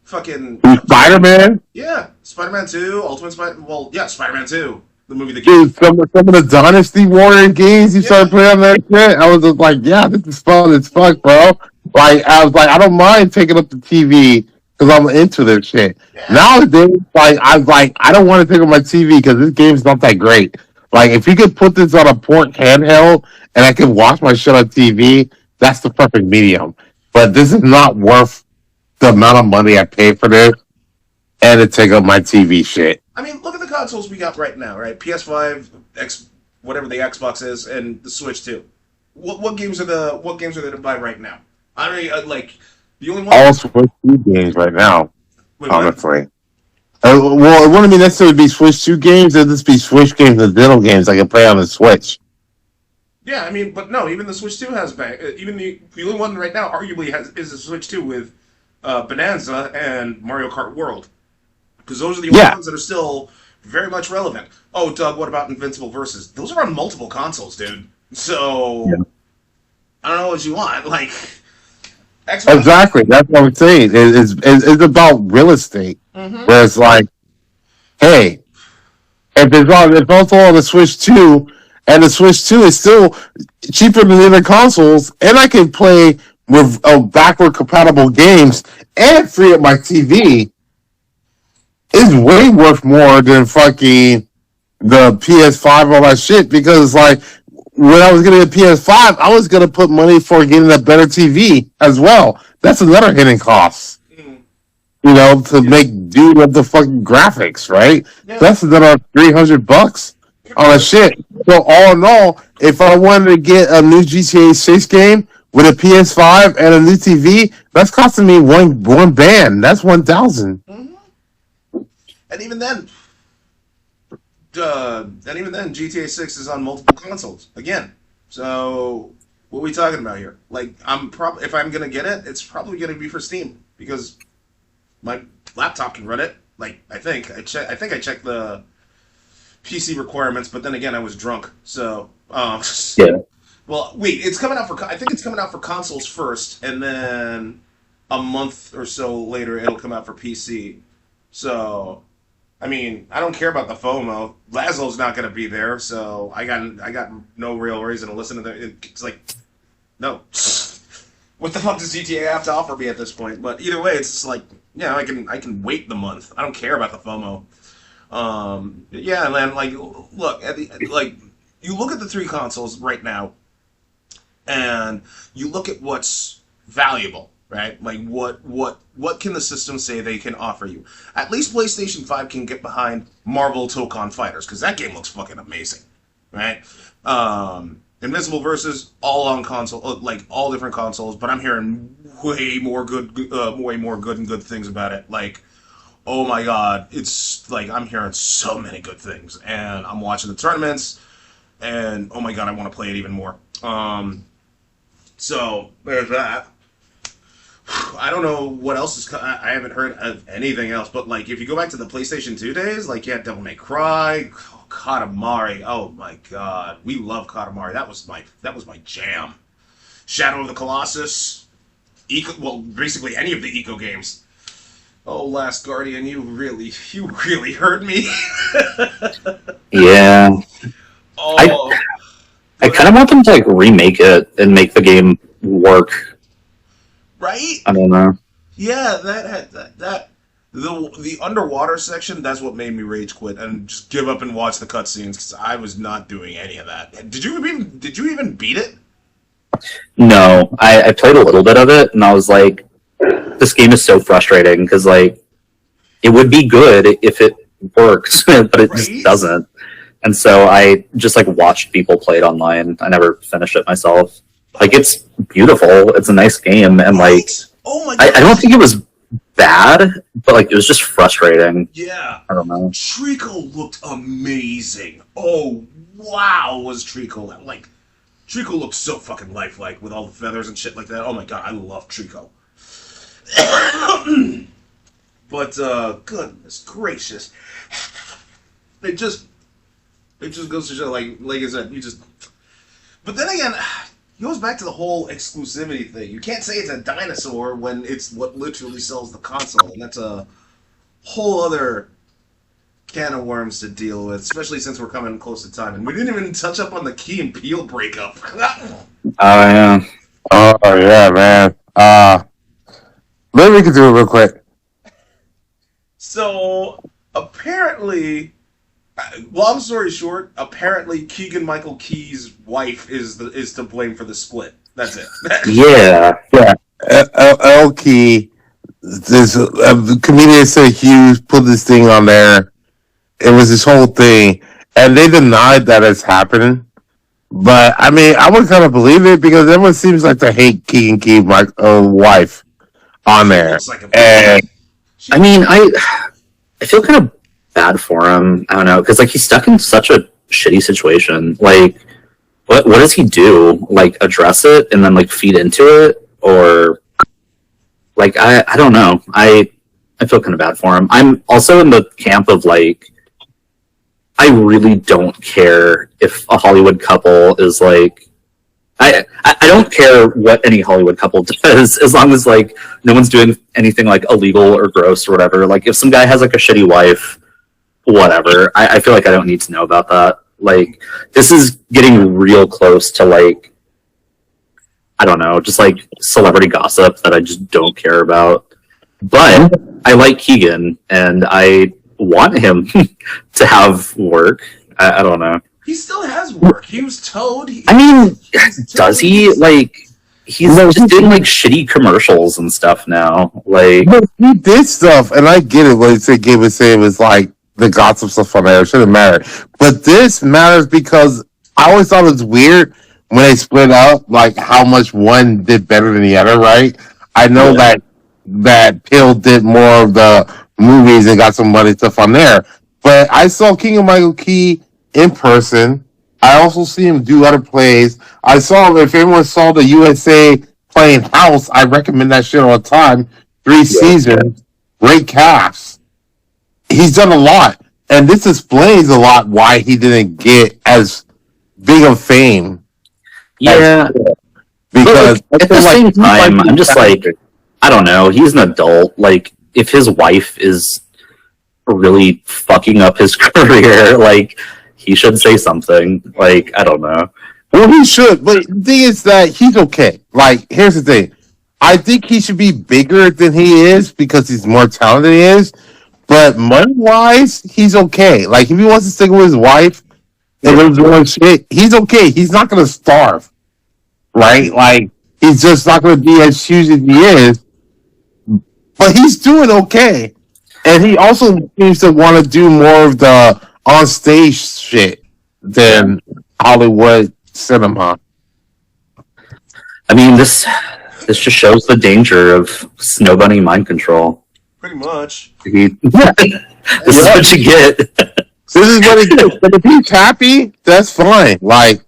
Speaker 3: Spider-Man?
Speaker 1: Yeah, Spider-Man 2, Spider-Man 2. The movie that
Speaker 3: Dude, some of the Dynasty Warrior games you started playing on that shit, I was just like, yeah, this is fun as fuck, bro. Like, I was like, I don't mind taking up the TV because I'm into this shit. Yeah. Nowadays, like, I don't want to take up my TV because this game's not that great. Like, if you could put this on a port handheld and I can watch my shit on TV, that's the perfect medium. But this is not worth the amount of money I pay for this and to take up my TV shit.
Speaker 1: I mean, look at the consoles we got right now, right? PS5, whatever the Xbox is, and the Switch 2. What games are there to buy right now? I mean, like the only one.
Speaker 3: All Switch 2 games right now, honestly. Well, it wouldn't be necessarily be Switch 2 games. It'd just be Switch games and digital games I can play on the Switch.
Speaker 1: Yeah, I mean, but no, even the Switch 2 has back. Even the only one right now, arguably, is the Switch 2 with Bonanza and Mario Kart World. Because those are the only ones that are still very much relevant. Oh, Doug, what about Invincible Versus? Those are on multiple consoles, dude. So, I don't know what you want. Like, Xbox.
Speaker 3: Exactly. That's what I'm saying. It's about real estate.
Speaker 1: Mm-hmm.
Speaker 3: Where it's like, hey, if also on the Switch 2, and the Switch 2 is still cheaper than the other consoles, and I can play with backward compatible games and free up my TV, is way worth more than fucking the PS5 all that shit. Because like when I was getting a PS5, I was gonna put money for getting a better TV as well. That's another hidden cost. You know, to make do with the fucking graphics, right? Yeah. That's another $300 on a shit. So all in all, if I wanted to get a new GTA 6 game with a PS5 and a new TV, that's costing me one band. That's $1,000.
Speaker 1: Mm-hmm. And even then, GTA 6 is on multiple consoles again. So what are we talking about here? Like, if I'm gonna get it, it's probably gonna be for Steam because my laptop can run it. Like, I think I checked the PC requirements, but then again, I was drunk. So,
Speaker 2: yeah.
Speaker 1: Well, wait, I think it's coming out for consoles first, and then a month or so later, it'll come out for PC. So, I mean, I don't care about the FOMO. Laszlo's not going to be there, so I got no real reason to listen to that. It's like, no. What the fuck does GTA have to offer me at this point? But either way, it's just like, yeah, I can wait the month. I don't care about the FOMO. Yeah, and then like, look you look at the three consoles right now, and you look at what's valuable, right? Like what can the system say they can offer you? At least PlayStation 5 can get behind Marvel Tokon Fighters because that game looks fucking amazing, right? Invincible Versus all on console, like all different consoles, but I'm hearing way more good and good things about it. Like, oh my god, it's like I'm hearing so many good things, and I'm watching the tournaments, and oh my god, I want to play it even more. So there's that. I don't know what else is. I haven't heard of anything else, but like if you go back to the PlayStation 2 days, like yeah, Devil May Cry. Katamari, oh my god, we love Katamari. That was my jam. Shadow of the Colossus, basically any of the Eco games. Oh, Last Guardian, you really hurt me.
Speaker 2: Yeah.
Speaker 1: Oh,
Speaker 2: I kind of want them to like remake it and make the game work.
Speaker 1: Right?
Speaker 2: I don't know.
Speaker 1: Yeah, the underwater section, that's what made me rage quit and just give up and watch the cutscenes because I was not doing any of that. Did you even beat it?
Speaker 2: No, I played a little bit of it and I was like, this game is so frustrating because like it would be good if it works, but it just doesn't. And so I just like watched people play it online. I never finished it myself. Like it's beautiful, it's a nice game, and like
Speaker 1: oh my god,
Speaker 2: I don't think it was bad, but like it was just frustrating.
Speaker 1: Yeah,
Speaker 2: I don't know.
Speaker 1: Treacle looked amazing. Oh wow, was Treacle like? Treacle looked so fucking lifelike with all the feathers and shit like that. Oh my god, I love Treacle. But goodness gracious, it just goes to show, like I said, you just. But then again. It goes back to the whole exclusivity thing. You can't say it's a dinosaur when it's what literally sells the console, and that's a whole other can of worms to deal with, especially since we're coming close to time. And we didn't even touch up on the Key and Peele breakup.
Speaker 2: Oh, yeah.
Speaker 3: Oh, yeah, man. Maybe we can do it real quick.
Speaker 1: So, apparently... long story short, apparently Keegan-Michael Key's wife is to blame for the split. That's it.
Speaker 2: Yeah.
Speaker 3: L. Key, this comedian said Hughes put this thing on there. It was this whole thing, and they denied that it's happening. But I mean, I would kind of believe it because everyone seems like to hate Keegan Key, my wife, on there.
Speaker 1: Like
Speaker 3: and
Speaker 2: I mean, I feel kind of bad for him. I don't know, because like he's stuck in such a shitty situation. Like, what does he do? Like, address it and then like feed into it, or like I don't know. I feel kind of bad for him. I'm also in the camp of like, I really don't care if a Hollywood couple is like. I don't care what any Hollywood couple does, as long as like no one's doing anything like illegal or gross or whatever. Like if some guy has like a shitty wife, whatever. I feel like I don't need to know about that. Like this is getting real close to like, I don't know, just like celebrity gossip that I just don't care about. But I like Keegan and I want him to have work. I don't know.
Speaker 1: He still has work. He was towed.
Speaker 2: I mean, does he? Like, he's just doing like shitty commercials and stuff now. Like,
Speaker 3: But he did stuff, and I get it. What he said, Gabe was saying was like the gossip stuff on there. It shouldn't matter. But this matters because I always thought it was weird when they split up, like how much one did better than the other, right? I know that Pill did more of the movies and got some money stuff on there. But I saw King of Michael Key in person. I also see him do other plays. I saw, if anyone saw the USA playing House, I recommend that shit all the time. 3 seasons, great cast. He's done a lot. And this explains a lot why he didn't get as big of fame.
Speaker 2: yeah.
Speaker 3: Because
Speaker 2: But, like, at the same time, I'm just like, I don't know. He's an adult. Like, if his wife is really fucking up his career, like, he should say something. Like, I don't know.
Speaker 3: well, he should. But the thing is that he's okay. Like, here's the thing. I think he should be bigger than he is because he's more talented than he is. But money-wise, he's okay. Like, if he wants to stick with his wife and live doing shit, he's okay. He's not going to starve. Right? Like, he's just not going to be as huge as he is. But he's doing okay. And he also seems to want to do more of the on-stage shit than Hollywood cinema.
Speaker 2: I mean, this just shows the danger of Snow Bunny mind control.
Speaker 1: Pretty much.
Speaker 2: This is what you get.
Speaker 3: This is what he gets. But if he's happy, that's fine. Like,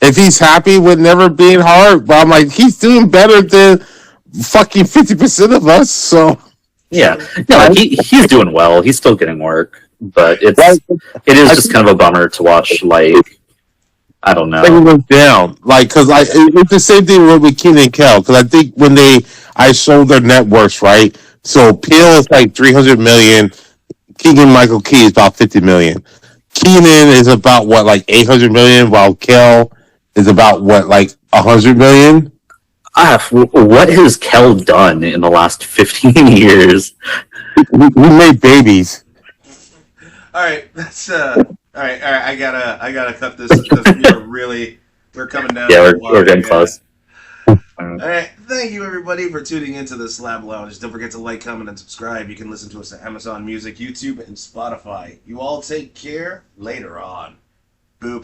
Speaker 3: if he's happy with never being hard, but I'm like, he's doing better than fucking 50% of us, so.
Speaker 2: Yeah, no, like he's doing well. He's still getting work, but it is just kind of a bummer to watch. Like, I don't know.
Speaker 3: It went down, like, because it's the same thing with Keenan and Kel. Because I think when I showed their net worths, right? So Peel is like 300 million. Keegan Michael Key is about 50 million. Keenan is about what, like 800 million, while Kel is about what, like 100 million.
Speaker 2: What has Kel done in the last 15 years?
Speaker 3: We made babies.
Speaker 1: All right, that's all right. I gotta cut this because we're coming down.
Speaker 2: Yeah, we're getting close.
Speaker 1: All right, thank you everybody for tuning into the Slab Lounge. Don't forget to like, comment, and subscribe. You can listen to us at Amazon Music, YouTube, and Spotify. You all take care. Later on. Boop.